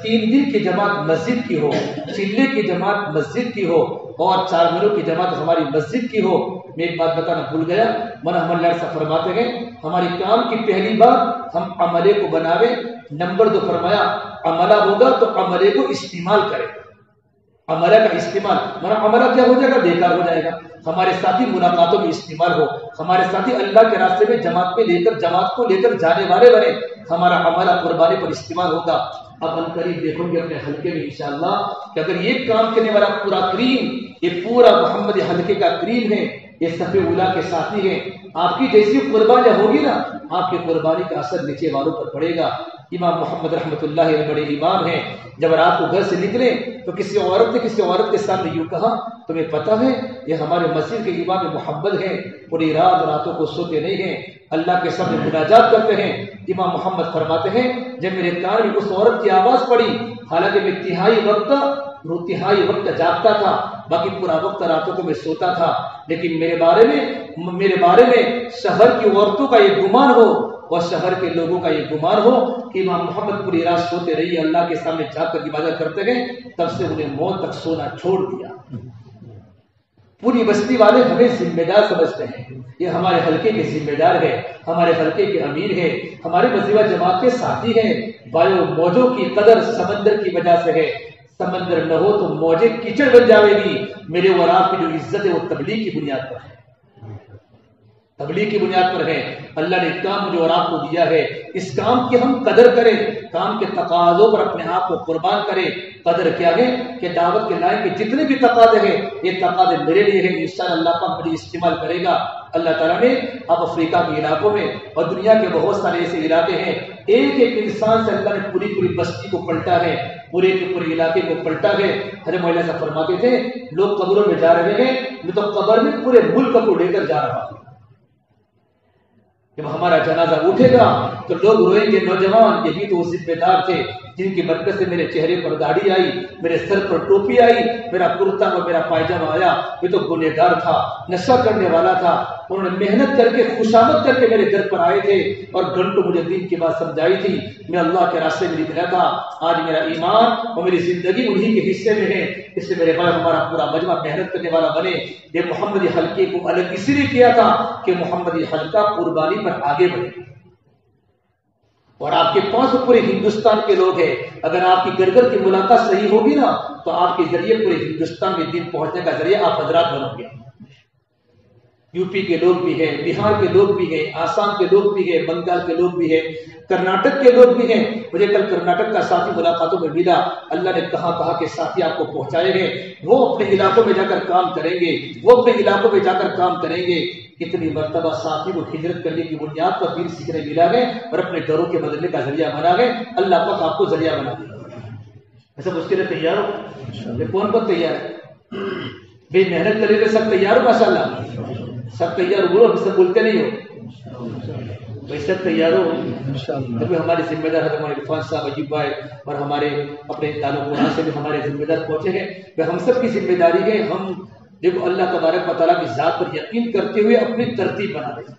3 دن کی جماعت مسجد کی ہو، چلے کی جماعت مسجد کی ہو اور 4 مہینوں کی جماعت ہماری مسجد کی ہو. میں ایک بات بتانا بھول گیا، من ہم اللہ سے فرماتے ہیں ہماری کام کی پہلی بات ہم عملے کو بناوے. نمبر 2 فرمایا عملہ ہوگا تو عملے کو استعمال کرے. عملہ کا استعمال مانا عملہ کیا ہو جائے گا؟ بیکار ہو جائے گا. ہمارے ساتھی ملاقاتوں میں استعمال ہو، ہمارے ساتھی اللہ کے راستے میں جماعت کو لے کر جانے والے بنے. ہمارا عملہ قربانی پر استعمال ہوگا. اب ہم قریب دیکھیں گے اپنے حلقے میں انشاءاللہ کہ اگر یہ کام کرنے والا پورا کریم، یہ پورا محمد حلقے کا کریم ہے، یہ صف اولا کے ساتھی ہیں. آپ کی جیسی قربانیاں ہوگی نا آپ کی قربانی کا اثر نیچے والوں پر پڑے گا. امام محمد رحمۃ اللہ علیہ بڑے امام ہیں. جب رات کو گھر سے نکلے تو کسی عورت نے کسی عورت کے سامنے یوں کہا تمہیں پتہ ہے یہ ہمارے مسجد کے امام محمد ہیں، پوری راتوں کو سوتے نہیں ہیں، اللہ کے سامنے مناجات کرتے ہیں. امام محمد فرماتے ہیں جب میرے کان میں اس عورت کی آواز پڑی، حالانکہ میں تہائی وقت جاگتا تھا، باقی پورا وقت راتوں کو میں سوتا تھا، لیکن میرے بارے میں شہر کی عورتوں کا یہ گمان ہو اور شہر کے لوگوں کا یہ گمان ہو کہ امام محمد پوری رات سوتے رہی اللہ کے سامنے جا کر عبادت کرتے ہیں، تب سے انہیں موت تک سونا چھوڑ دیا. پوری بستی والے ہمیں ذمہ دار سمجھتے ہیں، یہ ہمارے حلقے کے ذمہ دار ہے، ہمارے حلقے کے امیر ہے، ہمارے مسجد جماعت کے ساتھی ہیں. بایو موجوں کی قدر سمندر کی وجہ سے ہے. سمندر نہ ہو تو موجیں کیچڑ بن جاوے گی. میرے اور آپ کی جو عزت ہے وہ تبلیغ کی بنیاد پر ہے. تبلیغ کی بنیاد پر ہے. اللہ نے کام مجھے اور آپ کو دیا ہے، اس کام کی ہم قدر کریں، کام کے تقاضوں پر اپنے آپ کو قربان کریں. قدر کیا ہے کہ دعوت کے لائن کے جتنے بھی تقاضے ہیں یہ تقاضے میرے لیے ہیں، انشاءاللہ اللہ پاک مجھے استعمال کرے گا. اللہ تعالیٰ نے اب افریقہ کے علاقوں میں اور دنیا کے بہت سارے ایسے علاقے ہیں، ایک ایک انسان سے اللہ نے پوری پوری بستی کو پلٹا ہے، پورے کے پورے علاقے کو پلٹا ہے. حضرت مولانا صاحب فرماتے تھے لوگ قبروں میں جا رہے ہیں، میں تو قبر میں پورے ملک کو لے کر جا رہا ہوں. جب ہمارا جنازہ اٹھے گا تو لوگ روئیں گے، نوجوان یہی تو وہ ذمہ دار تھے جن کی برکت سے میرے چہرے پر داڑھی آئی، میرے سر پر ٹوپی آئی، میرا کرتا اور میرا پائجامہ آیا. یہ تو گنہگار تھا، نشہ کرنے والا تھا، انہوں نے محنت کر کے خوشامد کر کے میرے در پر آئے تھے اور گھنٹوں مجھے دین کی بات سمجھائی تھی. میں اللہ کے راستے میں نکلا تھا. آج میرا ایمان اور میری زندگی انہی کے حصے میں ہے. اس سے میرے بعد ہمارا پورا مجمع محنت کرنے والا بنے. یہ محمدی حلقے کو الگ اسی لیے کیا تھا کہ محمدی حلقہ قربانی پر آگے بڑھے. اور آپ کے پاس پورے ہندوستان کے لوگ ہیں. اگر آپ کی گھر کی ملاقات صحیح ہوگی نا تو آپ کے ذریعے پورے ہندوستان میں دین پہنچنے کا ذریعہ آپ حضرات بنو گے. یو پی کے لوگ بھی ہیں، بہار کے لوگ بھی ہیں، آسام کے لوگ بھی ہیں، بنگال کے لوگ بھی ہیں، کرناٹک کے لوگ بھی ہیں. مجھے کل کرناٹک کا ساتھی ملاقاتوں میں ملا. اللہ نے کہا کہ ساتھی آپ کو پہنچائے ہیں، وہ اپنے علاقوں میں جا کر کام کریں گے، وہ اپنے علاقوں میں جا کر کام کریں گے. کتنی مرتبہ ساتھی کو ہجرت کرنے کی بنیاد پر دین سیکھنے ملا گئے اور اپنے گھروں کے بدلنے کا ذریعہ بنا گئے. اللہ پاک آپ کو ذریعہ بنا دے. ایسا اس کے لیے تیار ہو؟ کون کون تیار ہے؟ بے محنت کرے گا سب تیار ہو؟ ماشاء اللہ سب تیار ہو. ابھی سب بولتے نہیں ہو بھائی، سب تیار ہو؟ ابھی ہمارے ذمہ دار حضرت ہمارے عرفان صاحب، عجیب بھائی اور ہمارے اپنے تعلق وہاں سے بھی ہمارے ذمہ دار پہنچے ہیں. ہم سب کی ذمہ داری ہے ہم دیکھو اللہ تبارک و تعالیٰ کی ذات پر یقین کرتے ہوئے اپنی ترتیب بنا دیں.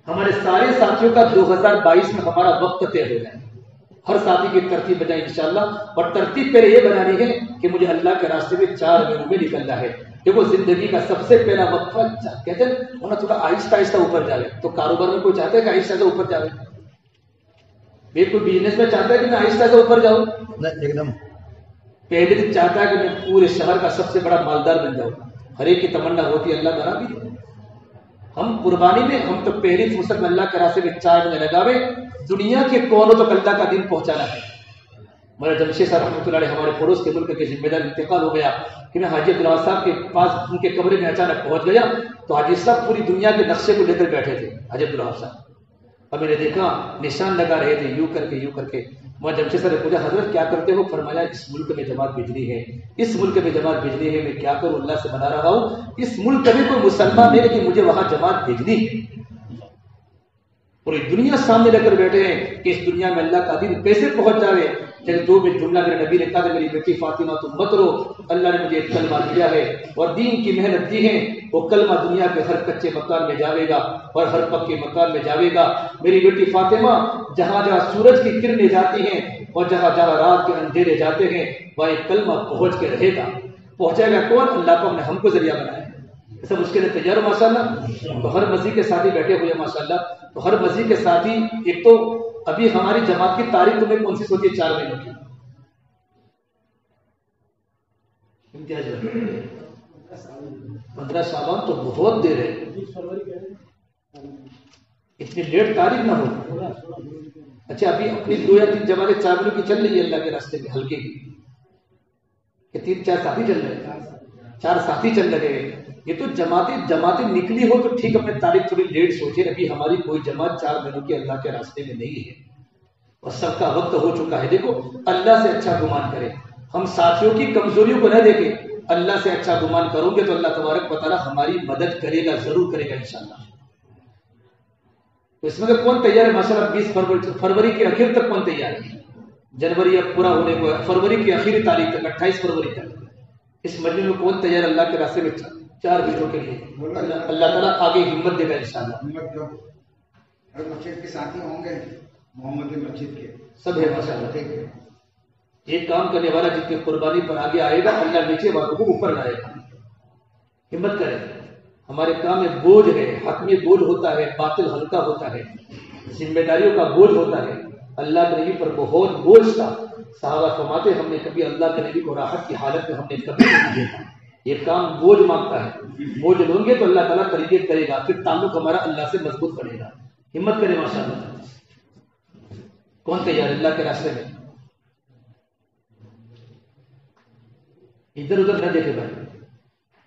ہمارے سارے ساتھیوں کا 2022 میں ہمارا وقت طے ہو جائے. ہر ساتھی کی ترتیب بجائے انشاءاللہ. اور ترتیب پہلے یہ بنانی ہے کہ مجھے اللہ کے راستے میں 4 مہینوں میں نکلنا ہے. دیکھو زندگی کا سب سے پہلا وقت کہتے ہیں ہونا تھوڑا آہستہ آہستہ اوپر جاوے. تو کاروبار میں کوئی چاہتا ہے کہ آہستہ آہستہ اوپر جاوے؟ کوئی بزنس میں چاہتا ہے کہ میں آہستہ آہستہ اوپر جاؤں؟ ایک دم پہلے دن چاہتا ہے کہ میں پورے شہر کا سب سے بڑا مالدار بن جاؤں. ہر ایک کی تمنا ہوتی ہے، اللہ بنا بھی. ہم قربانی میں ہم تو پہلی فرصت میں اللہ کے راستے میں 4 مہینے لگاوے. دنیا کے کونوں تک اللہ کا دین پہنچانا ہے. مولانا جمشید صاحب رحمۃ اللہ علیہ ہمارے پڑوس کے ملک کے ذمہ دار انتقال ہو گیا کہ میں حاجی عبداللہ صاحب کے پاس ان کے کمرے میں اچانک پہنچ گیا تو حاجی صاحب پوری دنیا کے نقشے کو لے کر بیٹھے تھے. حاجی عبداللہ صاحب اب میں نے دیکھا نشان لگا رہے تھے یوں کر کے یوں کر کے. مولانا جمشید صاحب نے پوچھا حضرت کیا کرتے ہو؟ فرمایا اس ملک میں جماعت بھیجنی ہے، اس ملک میں جماعت بھیجنی ہے. میں کیا کروں؟ اللہ سے بنا رہا ہوں. اس ملک میں کوئی مسلمان نہیں لیکن مجھے وہاں جماعت بھیجنی ہے. پوری دنیا سامنے لے کر بیٹھے ہیں کہ اس دنیا میں اللہ کا دین کیسے پہنچ جائے. جب دو میں جملہ میرے نبی نے کہا کہ میری بیٹی فاطمہ تم مت رو، اللہ نے مجھے ایک کلمہ دیا ہے اور دین کی محنت دی ہے. وہ کلمہ دنیا کے ہر کچے مکان میں جاوے گا اور ہر پکے مکان میں جاوے گا. میری بیٹی فاطمہ جہاں جہاں سورج کی کرنیں جاتی ہیں اور جہاں جہاں رات کے اندھیرے جاتے ہیں وہاں ایک کلمہ پہنچ کے رہے گا. پہنچے گا کون؟ اللہ کو نے ہم کو ذریعہ بنایا. سب اس کے لیے تیار ہو ماشاءاللہ. تو ہر مسجد کے ساتھی بیٹھے ہوئے ماشاءاللہ. تو ہر مسجد کے ساتھی ایک تو ابھی ہماری جماعت کی تاریخ تمہیں کون سی سوچی؟ 4 مہینوں کی. امتیاز 15 شعبان تو بہت دیر ہے. اتنی لیٹ تاریخ نہ ہو. اچھا ابھی اپنی 2 یا 3 جماعتیں 4 مہینوں کی چل رہی ہے اللہ کے راستے میں ہلکے کی کہ 3-4 ساتھی چل رہے ہیں. 4 ساتھی چل رہے ہیں. یہ تو جماعتیں نکلی ہو تو ٹھیک، اپنے تاریخ تھوڑی لیٹ سوچے. ابھی ہماری کوئی جماعت 4 مہینوں کی اللہ کے راستے میں نہیں ہے اور سب کا وقت ہو چکا ہے. دیکھو اللہ سے اچھا گمان کرے. ہم ساتھیوں کی کمزوریوں کو نہ دیکھیں. اللہ سے اچھا گمان کرو گے تو اللہ تبارک و تعالیٰ ہماری مدد کرے گا، ضرور کرے گا انشاءاللہ. تو اس میں کون تیار ہے ماشاءاللہ؟ 20 فروری کے آخر تک کون تیار ہے؟ جنوری اب پورا ہونے کو ہے، فروری کی آخری تاریخ تک 28 فروری تک اس مجلس میں کون تیار اللہ کے راستے میں 4 مہینوں کے لیے؟ اللہ تعالیٰ آگے ہمت دے گا انشاءاللہ. مسجد کے ساتھی ہوں گے، محمد مسجد کے سب ہے ماشاءاللہ. ایک کام کرنے والا جس کی قربانی پر آگے آئے گا اللہ نیچے والوں کو اوپر لائے گا. ہمت کریں. ہمارے کام میں بوجھ ہے، حق میں بوجھ ہوتا ہے، باطل ہلکا ہوتا ہے، ذمہ داریوں کا بوجھ ہوتا ہے. اللہ کے نبی پر بہت بوجھ تھا. صحابہ فرماتے ہم نے کبھی اللہ کے نبی کو راحت کی حالت میں ہم نے کبھی نہیں دیکھا. یہ کام بوجھ مانگتا ہے، بوجھ لوں گے تو اللہ تعالیٰ تربیت کرے گا، پھر تعلق ہمارا اللہ سے مضبوط بنے گا۔ ہمت کرے ماشاءاللہ۔ کون تیار اللہ کے راستے میں؟ ادھر ادھر نہ دیکھے بھائی،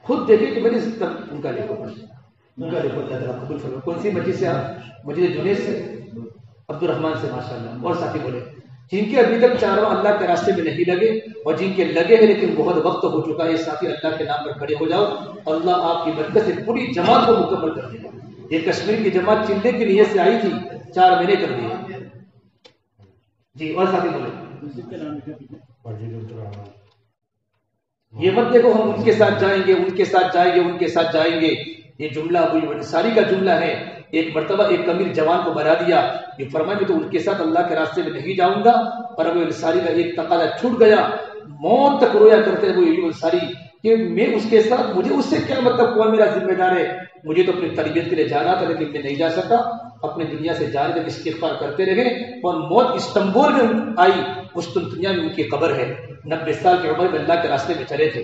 خود دیکھے کہ میری ان کا لکھو، ان کا لکھو، اللہ تعالیٰ قبول فرمائے۔ کون سی مسجد سے آپ؟ مسجد جنید سے، عبد الرحمان سے ماشاءاللہ۔ اور ساتھی بولے جن کے ابھی تک چاروں اللہ کے راستے میں نہیں لگے، اور جن کے لگے ہیں لیکن بہت وقت ہو چکا ہے، ساتھی اللہ کے نام پر کھڑے ہو جاؤ، اللہ آپ کی برکت سے پوری جماعت کو مکمل کر دے گا۔ یہ کشمیر کی جماعت چلنے کی نیت سے آئی تھی، 4 مہینے کر دیے جی۔ اور ساتھی بولے یہ مت دیکھو ہم ان کے ساتھ جائیں گے، ان کے ساتھ جائیں گے، ان کے ساتھ جائیں گے، یہ جملہ ابو انصاری کا جملہ ہے۔ ایک مرتبہ ایک امیر جوان کو بنا دیا، یہ فرمایا میں تو ان کے ساتھ اللہ کے راستے میں نہیں جاؤں گا، اور ابو انصاری کا ایک تقاضا چھوٹ گیا، موت تک رویا کرتے ابو انصاری کہ میں اس کے ساتھ، مجھے اس سے کیا مطلب، کون میرا ذمہ دار ہے، مجھے تو اپنی تربیت کے لیے جانا تھا لیکن میں نہیں جا سکا، اپنے دنیا سے جانے تک استغفار کرتے رہے، اور موت استنبول میں آئی، قسطنطنیہ میں ان کی قبر ہے، 90 سال کی عمر میں اللہ کے راستے میں چلے تھے۔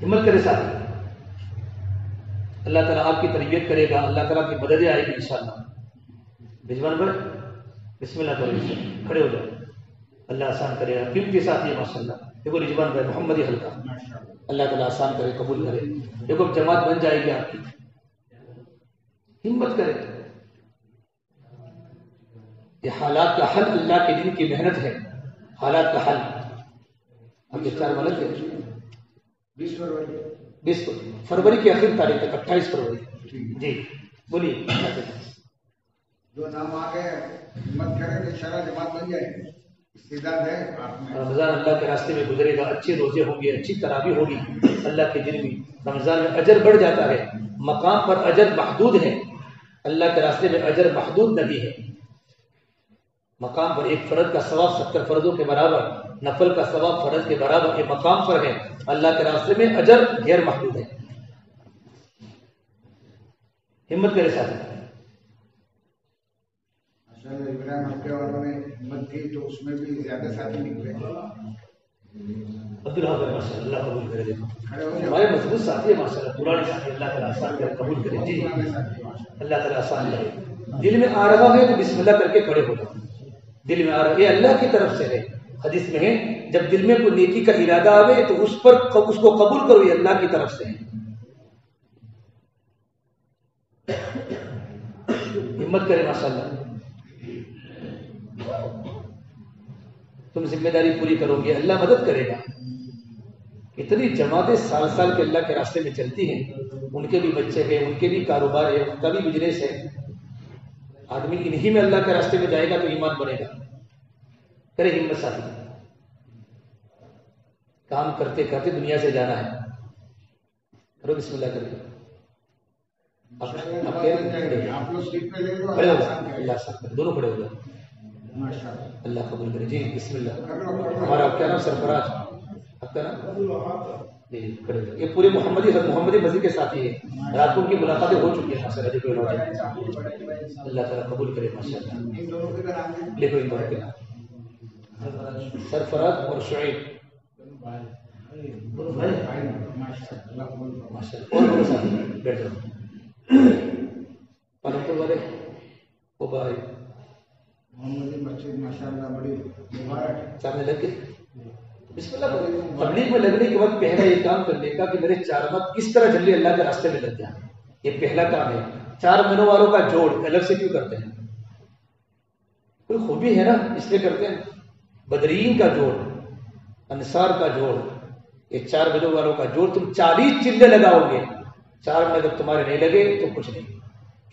ہمت کرے ساتھی، اللہ تعالیٰ آپ کی تربیت کرے گا، اللہ تعالیٰ کی مدد آئے گی انشاءاللہ۔ رضوان بھائی بسم اللہ کرو، کھڑے ہو جاؤ، اللہ آسان کرے گا۔ قیمتی ساتھی ہے ماشاءاللہ، دیکھو رضوان بھائی محمدی حلقہ، اللہ تعالیٰ آسان کرے، قبول کرے، دیکھو جماعت بن جائے گی آپ کی، ہمت کرے۔ یہ حالات کا حل اللہ کے دین کی محنت ہے، حالات کا حل۔ اب یہ 4 ملک ہے، 20 فروری کی آخر تاریخ تک، 28 فروری جی بولیے۔ جو نام آ گئے ہمت کریں کہ انشاءاللہ جماعت بن جائے، استعداد ہے آپ میں۔ رمضان اللہ کے راستے میں گزرے گا، اچھے روزے ہوں گے، اچھی تراویح ہوگی اللہ کے دن میں۔ رمضان میں اجر بڑھ جاتا ہے، مقام پر اجر محدود ہے، اللہ کے راستے میں اجر محدود نہیں ہے۔ مقام پر ایک فرض کا ثواب 70 فرضوں کے برابر، نفل کا ثواب فرض کے برابر، یہ مقام پر ہے، اللہ کے راستے میں اجر غیر محدود ہے۔ ہمت کرے ساتھ۔ ابراہیم ہفتے والوں نے ہمت کی تو اس میں بھی زیادہ ساتھی نکلے۔ عبداللہ ماشاء اللہ قبول کرے، ہمارے مضبوط ساتھی ہے ماشاء اللہ، پرانے ساتھی، اللہ تعالیٰ آسان کرے، قبول کرے جی، اللہ تعالیٰ آسان کرے۔ دل میں آ رہا ہے تو بسم اللہ کر کے کھڑے ہو جاؤ، دل میں آ رہا ہے، یہ اللہ کی طرف سے ہے، حدیث میں ہے جب دل میں کوئی نیکی کا ارادہ آوے تو اس کو قبول کرو، یہ اللہ کی طرف سے ہے۔ ہمت کرے ماشاءاللہ، تم ذمہ داری پوری کرو گے، اللہ مدد کرے گا۔ اتنی جماعتیں سال سال کے اللہ کے راستے میں چلتی ہیں، ان کے بھی بچے ہیں، ان کے بھی کاروبار ہے، ان کا بھی بزنس ہے، آدمی انہی میں اللہ کے راستے میں جائے گا تو ایمان بنے گا۔ کرے ہمت ساتھی، کام کرتے کرتے دنیا سے جانا ہے، کرو بسم اللہ کرے۔ آپ لوگ سیٹ پہ لے لو، کھڑے ہو جاؤ، اللہ آسان کرے، دونوں کھڑے ہو جاؤ، ماشاءاللہ اللہ قبول کرے جی، بسم اللہ۔ ہمارا آپ کیا نام؟ سرفراز، آپ کا نام جی، کھڑے ہو جاؤ۔ یہ پورے محمدی مسجد کے ساتھی ہیں، رات کو ان کی ملاقاتیں ہو چکی ہیں ماشاءاللہ، اللہ تعالیٰ قبول کرے ماشاءاللہ۔ ان دونوں کے نام ہے لکھو ان دونوں کے نام، سرفراز اور شعیب، ماشاءاللہ ماشاءاللہ۔ اور بڑے ساتھی بیٹھ جاؤ، پالمپور والے وہ بھائی محمدی مسجد ماشاءاللہ بڑی مبارک ہے۔ سامنے لگ گئے، بسم اللہ کرو۔ تبلیغ میں لگنے کے بعد پہلا یہ کام کرنے کا کہ میرے 4 ماہ کس طرح جلدی اللہ کے راستے میں لگ جائیں، یہ پہلا کام ہے۔ 4 مہینوں والوں کا جوڑ الگ سے کیوں کرتے ہیں؟ کوئی خوبی ہے نا، اس لیے کرتے ہیں۔ بدرین کا جوڑ، انصار کا جوڑ، یہ 4 مہینوں والوں کا جوڑ، تم 40 چلے لگاؤ گے، 4 مہینے اگر تمہارے نہیں لگے تو کچھ نہیں۔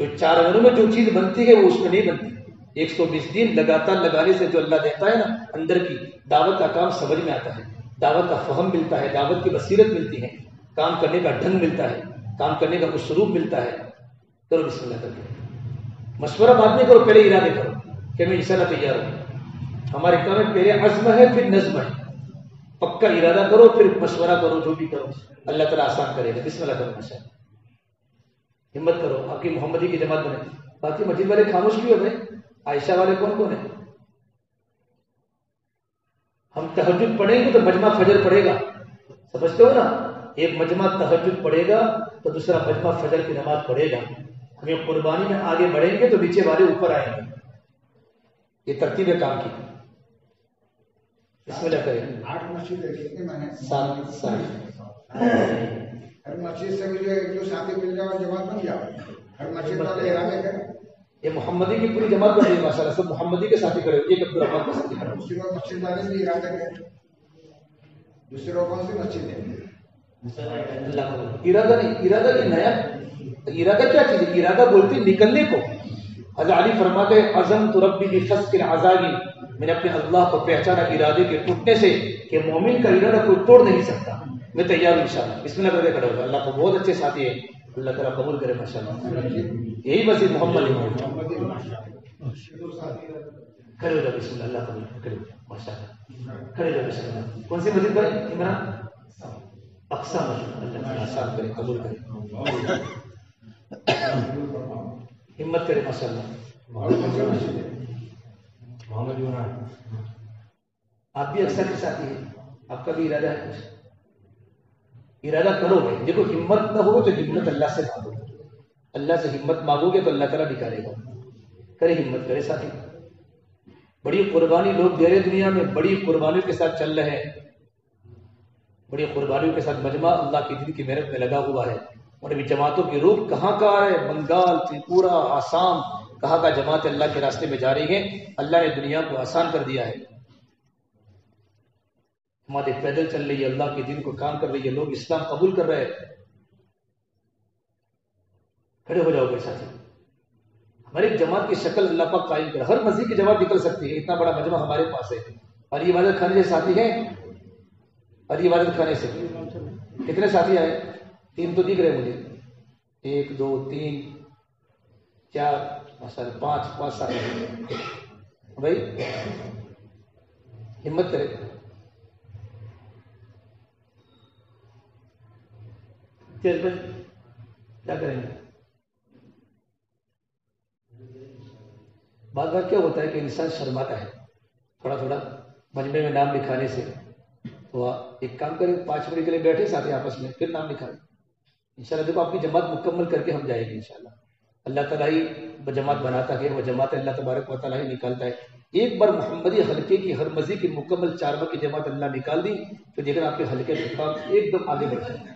جو 4 مہینوں میں جو چیز بنتی ہے وہ اس میں نہیں بنتی، 120 دن لگاتار لگانے سے جو اللہ دیتا ہے نا اندر کی دعوت کا کام سمجھ میں آتا ہے، دعوت کا فہم ملتا ہے، دعوت کی بصیرت ملتی ہے، کام کرنے کا ڈھنگ ملتا ہے، کام کرنے کا اسلوب ملتا ہے۔ کرو بسم اللہ کر کے، مشورہ بعد میں کرو، پہلے ارادے کرو کہ میں انشاءاللہ تیار ہوں۔ ہمارے کام میں پہلے عزم ہے پھر نظم ہے، پکا ارادہ کرو پھر مشورہ کرو، جو بھی کرو اللہ تعالیٰ آسان کرے گا۔ بسم اللہ کرو ماشاءاللہ، ہمت کرو، آپ کی محمدی کی جماعت بنے۔ باقی مسجد والے خاموش کیوں ہے بھائی؟ عائشہ والے کون کون ہیں؟ ہم تہجد پڑھیں گے تو مجمع فجر پڑھے گا، سمجھتے ہو نا؟ ایک مجمع تہجد پڑھے گا تو دوسرا مجمع فجر کی نماز پڑھے گا. ہمیں قربانی میں آگے بڑھیں گے تو نیچے والے اوپر آئیں گے. یہ ترتیب ہے کام کی. اس میں کیا کریں؟ 8 مسجد ہے کتنے میں 7 ہر مسجد سے مجھے ایک دو ساتھی مل جائے اور جماعت بن جائے. ہر مسجد والے ارادے کریں. یہ محمدی کی پوری جماعت بن رہی ہے ماشاء اللہ. سب محمدی کے ساتھی کھڑے ہوئے. ایک عبد الرحمان کا ساتھی کھڑا ہو. دوسری مسجد والے بھی ارادہ کریں. دوسری کون سی مسجد ہے؟ ارادہ نہیں نیا. ارادہ کیا چیز ہے؟ ارادہ بولتے نکلنے کو. حضرت علی فرماتے ہیں عزم تو ربی بفسق العزاگی، میں نے اپنے اللہ کو پہچانا ارادے کے ٹوٹنے سے کہ مومن کا ارادہ کوئی توڑ نہیں سکتا. میں تیار ہوں انشاءاللہ. بسم اللہ کرے کھڑا ہوگا. اللہ کو بہت اچھے ساتھی ہے. اللہ تعالیٰ قبول کرے ماشاءاللہ. یہی مسجد محمد کھڑے ہو جاؤ. بسم اللہ. اللہ قبول کرے ماشاءاللہ. کھڑے ہو جاؤ. بسم اللہ. کون سی مسجد پر عمران؟ اقصی مسجد. اللہ تعالیٰ آسان کرے قبول کرے. ہمت کرے ماشاءاللہ. آپ بھی اکثر کے ساتھی ہیں. آپ کا بھی ارادہ ہے کچھ؟ ارادہ کرو گے. دیکھو ہمت نہ ہو تو ہمت اللہ سے مانگو. اللہ سے ہمت مانگو گے تو اللہ تعالیٰ نکالے گا. کرے ہمت کرے ساتھی. بڑی قربانی لوگ دے رہے دنیا میں. بڑی قربانیوں کے ساتھ چل رہے ہیں. بڑی قربانیوں کے ساتھ مجمع اللہ کی دین کی محنت میں لگا ہوا ہے. اور ابھی جماعتوں کی روح کہاں کا ہے؟ بنگال، تریپورہ، آسام، کہاں کا جماعت اللہ کے راستے میں جا رہی ہیں. اللہ نے دنیا کو آسان کر دیا ہے. ہمارے پیدل چل رہی ہے. اللہ کے دین کو کام کر رہی ہے. لوگ اسلام قبول کر رہے ہیں. کھڑے ہو جاؤ گے ساتھی. ہماری جماعت کی شکل اللہ پاک قائم کر. ہر مسجد کی جماعت نکل سکتی ہے. اتنا بڑا مجمع ہمارے پاس ہے. اور یہ عبادت خانے سے ساتھی ہیں. اور یہ عبادت خانے سے کتنے ساتھی آئے؟ 3 تو دکھ رہے مجھے. 1 2 3 4 5 ساتھی. بھائی ہمت کرے. کیا کریں گے؟ بعض بار کیا ہوتا ہے کہ انسان شرماتا ہے تھوڑا تھوڑا مجمع میں نام لکھانے سے. تو ایک کام کریں 5 منٹ کے لیے بیٹھے ساتھی آپس میں پھر نام لکھائیں. انشاءاللہ دیکھو آپ کی جماعت مکمل کر کے ہم جائیں گے انشاءاللہ. اللہ تعالیٰ ہی جماعت بناتا ہے. وہ جماعت اللہ تبارک و تعالیٰ ہی نکالتا ہے. ایک بار محمدی حلقے کی ہر مسجد کی مکمل 4 کی جماعت اللہ نکال دی تو دیکھنا آپ کے حلقے کے کام ایک دم آگے بڑھ جائے گا.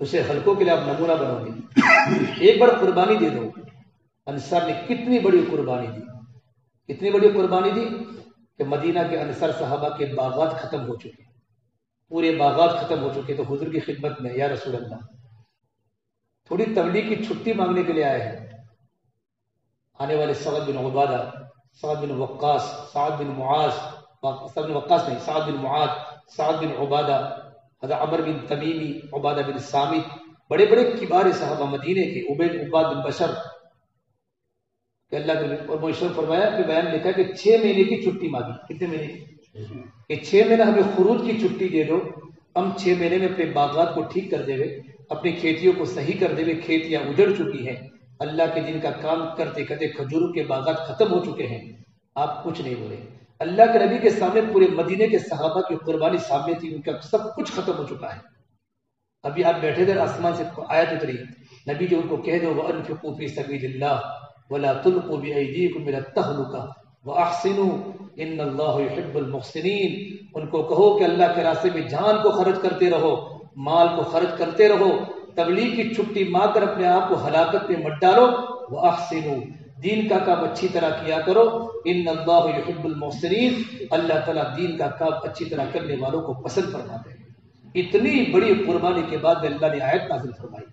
اسے حلقوں کے لیے آپ نمونہ بناؤ گے. ایک بار قربانی دے دو. انصار نے کتنی بڑی قربانی دی. کتنی بڑی قربانی دی کہ مدینہ کے انصار صحابہ کے باغات ختم ہو چکے. پورے باغات ختم ہو چکے. تو حضور کی خدمت میں یا رسول اللہ تھوڑی تبلیغ کی چھٹی مانگنے کے لیے آئے ہیں. آنے والے سعد بن عبادہ، سعد بن وقاص، سعد بن معاذ، سعد بن وقاص نہیں، سعد بن معاذ، سعد بن عبادہ، حضرت عمر بن تمیمی، عبادہ بن سامت، بڑے بڑے کبار صحابہ مدینے کے. عبید عباد بن بشر کہ اللہ نے اور مشور فرمایا کہ بیان لکھا کہ 6 مہینے کی چھٹی مانگی. کتنے مہینے کی؟ کہ 6 مہینہ ہمیں خروج کی چھٹی دے دو. ہم 6 مہینے میں اپنے باغات کو ٹھیک کر دے گے. اپنی کھیتیوں کو صحیح کر دے گے. کھیتیاں اجڑ چکی ہیں. اللہ کے دین کا کام کرتے کرتے کھجوروں کے باغات ختم ہو چکے ہیں. آپ کچھ نہیں بولے. اللہ کے نبی کے سامنے پورے مدینے کے صحابہ کی قربانی سامنے تھی. ان کا سب کچھ ختم ہو چکا ہے. ابھی آپ بیٹھے تھے آسمان سے آیت اتری. نبی جو ان کو کہہ دو وَأَنفِقُوا فِي سَبِيلِ اللَّهِ وَلَا تُلْقُوا بِأَيْدِيكُمْ إِلَى التَّهْلُكَةِ وَأَحْسِنُوا إِنَّ اللَّهَ يُحِبُّ الْمُحْسِنِينَ. ان کو کہو کہ اللہ کے راستے میں جان کو خرچ کرتے رہو، مال کو خرچ کرتے رہو. تبلیغ کی چھٹی مانگ کر اپنے آپ کو ہلاکت میں مت ڈالو. وَأَحْسِنُوا دین کا کام اچھی طرح کیا کرو. إِنَّ اللَّهَ يُحِبُّ الْمُحْسِنِينَ اللہ تعالیٰ دین کا کام اچھی طرح کرنے والوں کو پسند فرماتے ہیں. اتنی بڑی قربانی کے بعد اللہ نے آیت نازل فرمائی.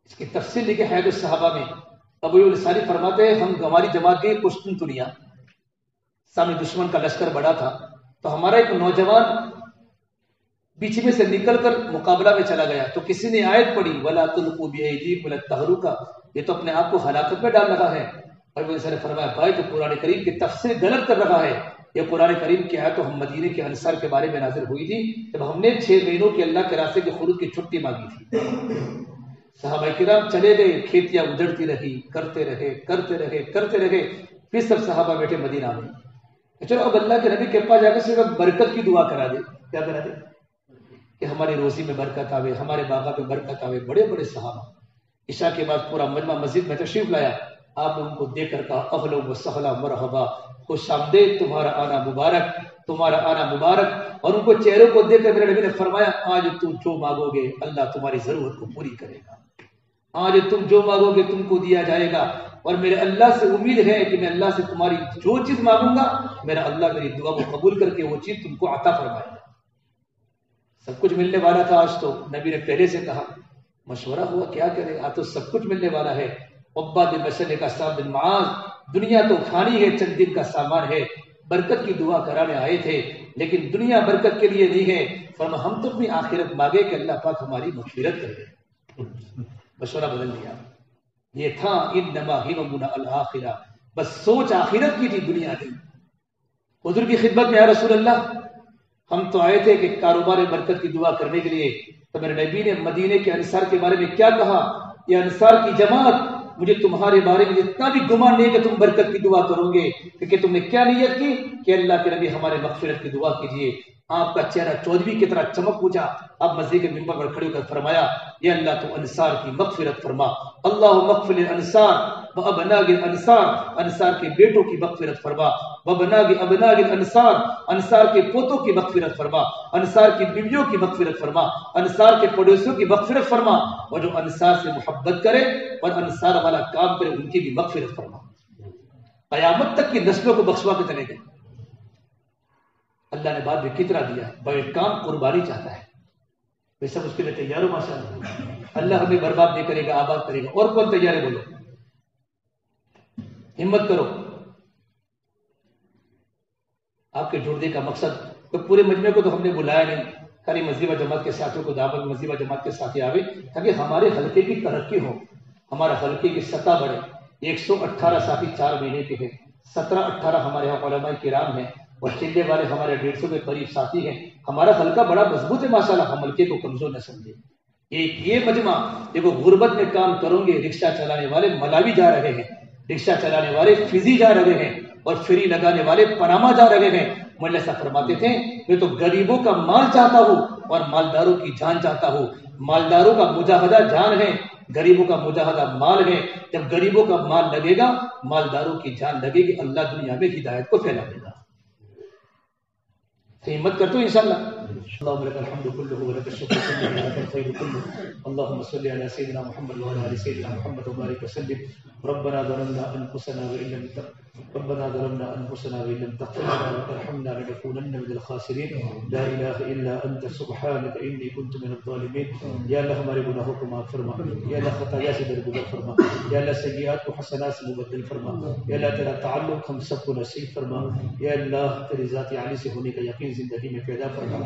اس کی تفصیل لکھے حیات الصحابہ میں. ابو الانصاری فرماتے ہیں ہم ہماری جماعت گئی قسطنطنیہ. سامنے دشمن کا لشکر بڑا تھا تو ہمارا ایک نوجوان بیچ میں سے نکل کر مقابلہ میں چلا گیا. تو کسی نے آیت پڑھی وَلَا تُلْقُوا بِأَيْدِيكُمْ إِلَى التَّهْلُكَةِ یہ تو اپنے آپ کو ہلاکت میں ڈال رہا ہے. اور ابو الانصاری نے فرمایا بھائی تو قرآن کریم کی تفسیر غلط کر رہا ہے. یہ قرآن کریم کی آیت تو ہم مدینے کے انصار کے بارے میں نازل ہوئی تھی جب ہم نے 6 مہینوں کی اللہ کے راستے کے خروج کی چھٹی مانگی تھی. صحابہ کرام چلے گئے. کھیتیاں اجڑتی رہی. کرتے رہے. پھر سب صحابہ بیٹھے مدینہ میں. چلو اب اللہ کے نبی کے پاس جا کے صرف برکت کی دعا کرا دے. کیا کرا دے کہ ہماری روزی میں برکت آوے, ہمارے باغات میں برکت آوے. بڑے بڑے صحابہ عشاء کے بعد پورا مجمع مسجد میں تشریف لایا. آپ نے ان کو دیکھ کر کہا اہلا و سہلا مرحبا, خوش آمدید, تمہارا آنا مبارک, تمہارا آنا مبارک. اور ان کو چہروں کو دیکھ کر میرے نبی نے فرمایا آج تم جو مانگو گے اللہ تمہاری ضرورت کو پوری کرے گا. آج تم جو مانگو گے تم کو دیا جائے گا. اور میرے اللہ سے امید ہے کہ میں اللہ سے تمہاری جو چیز مانگوں گا میرا اللہ میری دعا کو قبول کر کے وہ چیز تم کو عطا فرمائے گا. سب کچھ ملنے والا تھا آج تو. نبی نے پہلے سے کہا, مشورہ ہوا کیا کرے, آج تو سب کچھ ملنے والا ہے. عباد بن مسلح کا صاحب بن معاذ, دنیا تو فانی ہے, چند دن کا سامان ہے. برکت کی دعا کرانے آئے تھے لیکن دنیا برکت کے لیے نہیں ہے. فرمایا ہم تو اپنی آخرت مانگے کہ اللہ پاک ہماری مغفرت کرے. مشورہ بدل دیا. یہ تھا انما ہممنا الآخرہ, بس سوچ آخرت کی تھی, دنیا نہیں. حضور کی خدمت میں یا رسول اللہ ہم تو آئے تھے کہ کاروبار برکت کی دعا کرنے کے لیے. تو میرے نبی نے مدینے کے انصار کے بارے میں کیا کہا, یہ انصار کی جماعت, مجھے تمہارے بارے میں اتنا بھی گمان نہیں کہ تم برکت کی دعا کرو گے, کیونکہ تم نے کیا نیت کی کہ اللہ کے نبی ہمارے مغفرت کی دعا کیجیے. آپ کا چہرہ چودھویں کی طرح چمک اٹھا. آپ مسجد کے منبر پر کھڑے ہو کر فرمایا یا اللہ تو انصار کی مغفرت فرما, اللہم اغفر للانصار وابناء الانصار, انصار کے بیٹوں کی مغفرت فرما, وابناء ابناء الانصار, انصار کے پوتوں کی مغفرت فرما, انصار کی بیویوں کی مغفرت فرما, انصار کے پڑوسیوں کی مغفرت فرما, اور جو انصار سے محبت کرے اور انصار والا کام کرے ان کی بھی مغفرت فرما. قیامت تک کی نسلوں کو بخشوا کے چلے گئے. اللہ نے بعد میں کتنا دیا, بڑے کام قربانی چاہتا ہے, وہ سب اس کے لیے تیار ہو ماشاءاللہ. اللہ ہمیں برباد نہیں کرے گا, آباد کرے گا. اور کون تیار ہے بولو, ہمت کرو. آپ کے جڑنے کا مقصد تو پورے مجمع کو تو ہم نے بلایا نہیں, خالی مسجد و جماعت کے ساتھیوں کو دعوت, مسجد و جماعت کے ساتھی آوے تاکہ ہمارے حلقے کی ترقی ہو, ہمارا حلقے کی سطح بڑھے. 118 ساتھی 4 مہینے کے ہیں, 17-18 ہمارے یہاں علماء کرام ہیں, اور چلے والے ہمارے 150 کے قریب ساتھی ہیں. ہمارا حلقہ بڑا مضبوط ہے ماشاءاللہ, ہم حلقے کو کمزور نہ سمجھے. یہ مجمع دیکھو غربت میں کام کروں گے, رکشہ چلانے والے ملاوی جا رہے ہیں, رکشہ چلانے والے فیجی جا رہے ہیں, اور فری لگانے والے پاناما جا رہے ہیں. مولانا صاحب فرماتے تھے میں تو غریبوں کا مال چاہتا ہوں اور مالداروں کی جان چاہتا ہوں. مالداروں کا مجاہدہ جان ہے, غریبوں کا مجاہدہ مال ہے. جب غریبوں کا مال لگے گا, مالداروں کی جان لگے گی, اللہ دنیا میں ہدایت کو پھیلا دے گا. ہمت کرتے ہو انشاءاللہ. اللهم لك الحمد كله ولك الشكر كله ولك الخير كله. اللهم صل على سيدنا محمد وعلى ال سيدنا محمد وبارك وسلم. ربنا ظلمنا انفسنا وان لم تغفر لنا وترحمنا لنكونن من الخاسرين. لا اله الا انت سبحانك اني كنت من الظالمين. یا اللہ ہمارے گناہوں کو معاف فرما, یا اللہ خطایا سے درگزر فرما, یا اللہ سیئات کو حسنات سے مبدل فرما, یا اللہ تیرا تعلق ہم سب کو نصیب فرما, یا اللہ تیری ذات عالی سے ہونے کا یقین زندگی میں پیدا فرما.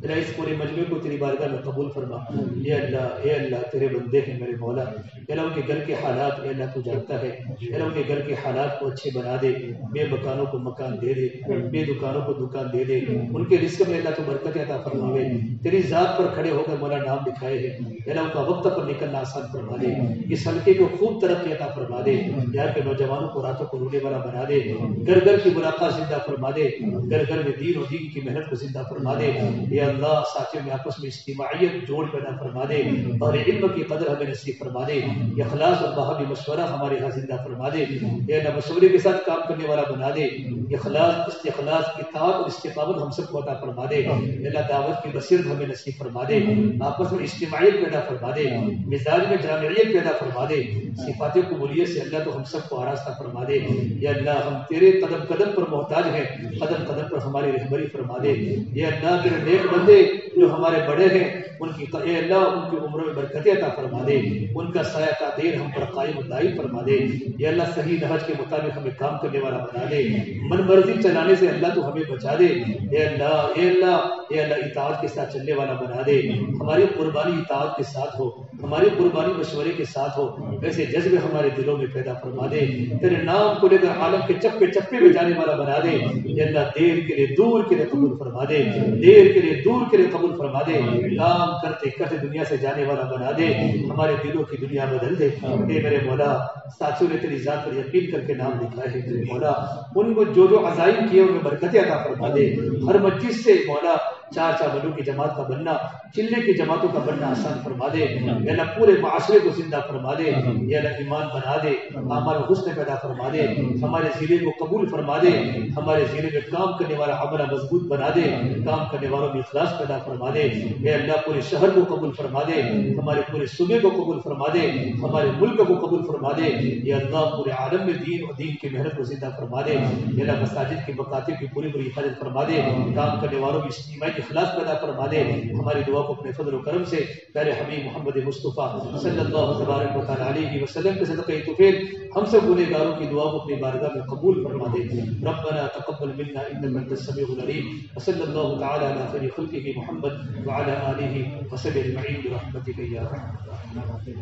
تیرا اس پورے مجمع کو تیری بارگاہ میں قبول فرما. یا اللہ اے اللہ تیرے بندے ہیں میرے مولا, یا اللہ ان کے گھر کے حالات اے اللہ تو جانتا ہے, یا اللہ ان کے گھر کے حالات کو اچھے بنا دے, بے مکانوں کو مکان دے دے, بے دکانوں کو دکان دے دے, ان کے رزق میں اللہ تو برکت عطا فرماوے. تیری ذات پر کھڑے ہو کر مولا نام دکھائے ہیں, یا اللہ ان کا وقت پر نکلنا آسان فرما دے. اس حلقے کو خوب ترقی عطا فرما دے, یہاں کے نوجوانوں کو راتوں کو رونے والا بنا دے, گھر گھر کی ملاقات زندہ فرما دے, گھر گھر میں دین و دین کی محنت کو زندہ فرما دے. یا اللہ ساتھیوں میں آپس میں اجتماعیت جوڑ پیدا فرما دے, اور علم کی قدر ہمیں نصیب فرما دے. اخلاص اور باہمی مشورہ ہمارے یہاں زندہ فرما دے. یا اللہ مشورے کے ساتھ کام کرنے والا بنا دے. اخلاص, استخلاص, اطاعت اور استقامت ہم سب کو عطا فرما دے. اللہ دعوت کی بصیرت ہمیں نصیب فرما دے, آپس میں اجتماعیت پیدا فرما دے, مزاج میں جامعیت پیدا فرما دے. صفات قبولیت سے اللہ تو ہم سب کو آراستہ فرما دے. یا اللہ ہم تیرے قدم قدم پر محتاج ہیں, قدم قدم پر ہماری رہبری فرما دے. یا اللہ تیرے نیک بندے جو ہمارے بڑے ہیں ان کی اے اللہ ان کی عمروں میں برکتیں عطا فرما دے, ان کا سایہ تعدیر ہم پر قائم و دائم فرما دے. یا اللہ صحیح نہج کے مطابق ہمیں کام کرنے والا بنا دے, من مرضی چلانے سے اللہ تو ہمیں بچا دے. اے اللہ اے اللہ اے اللہ اطاعت کے ساتھ چلنے والا بنا دے, ہماری قربانی اطاعت کے ساتھ ہو, ہماری قربانی مشورے کے ساتھ ہو، ویسے جذبے ہمارے دلوں میں پیدا فرما دے، تیرے نام کو لے کر عالم کے چپے چپے میں جانے والا بنا دے، یا اللہ دیر کے لیے دور کے لیے قبول فرما دے، دیر کے لیے دور کے لیے قبول فرما دے، کام کرتے کرتے دنیا سے جانے والا بنا دے، ہمارے دلوں کی دنیا بدل دے۔ اے میرے مولا، ساتھیوں نے تیری ذات پر یقین کر کے نام لکھا ہے، میرے مولا ان کو جو جو عزائم کیے ان میں برکتیں عطا فرما دے، ہر مسجد سے مولا چار بندوں کی جماعت کا بننا، چلنے کی جماعتوں کا بننا آسان فرما دے، یا اللہ پورے معاشرے کو زندہ فرما دے، یا اللہ ایمان بنا دے، اعمال و حسن پیدا فرما دے، ہمارے ضلع کو قبول فرما دے، ہمارے ضلع میں کام کرنے والا عملہ مضبوط بنا دے، کام کرنے والوں میں اخلاص پیدا فرما دے، یا اللہ پورے شہر کو قبول فرما دے، ہمارے پورے صوبے کو قبول فرما دے، ہمارے ملک کو قبول فرما دے، یا اللہ پورے عالم میں دین اور دین کی محنت کو زندہ فرما دے، یا اللہ مساجد کی مکاتب کی پوری حفاظت فرما دے، کام کرنے والوں کی اجتماعی اخلاص پیدا فرما دے، ہماری دعا کو اپنے فضل و کرم سے پیارے حبیب محمد مصطفیٰ صلی اللہ تبارک و تعالی علیہ وسلم کے صدقہ توفیق ہم سب گنہگاروں کی دعا کو اپنی بارگاہ میں قبول فرما دے۔ ربنا تقبل منا انك انت السميع العليم، وصلی اللہ تعالی علی خیر خلقہ محمد وعلی آلہ وصحبہ اجمعین برحمتک یا ارحم الراحمین۔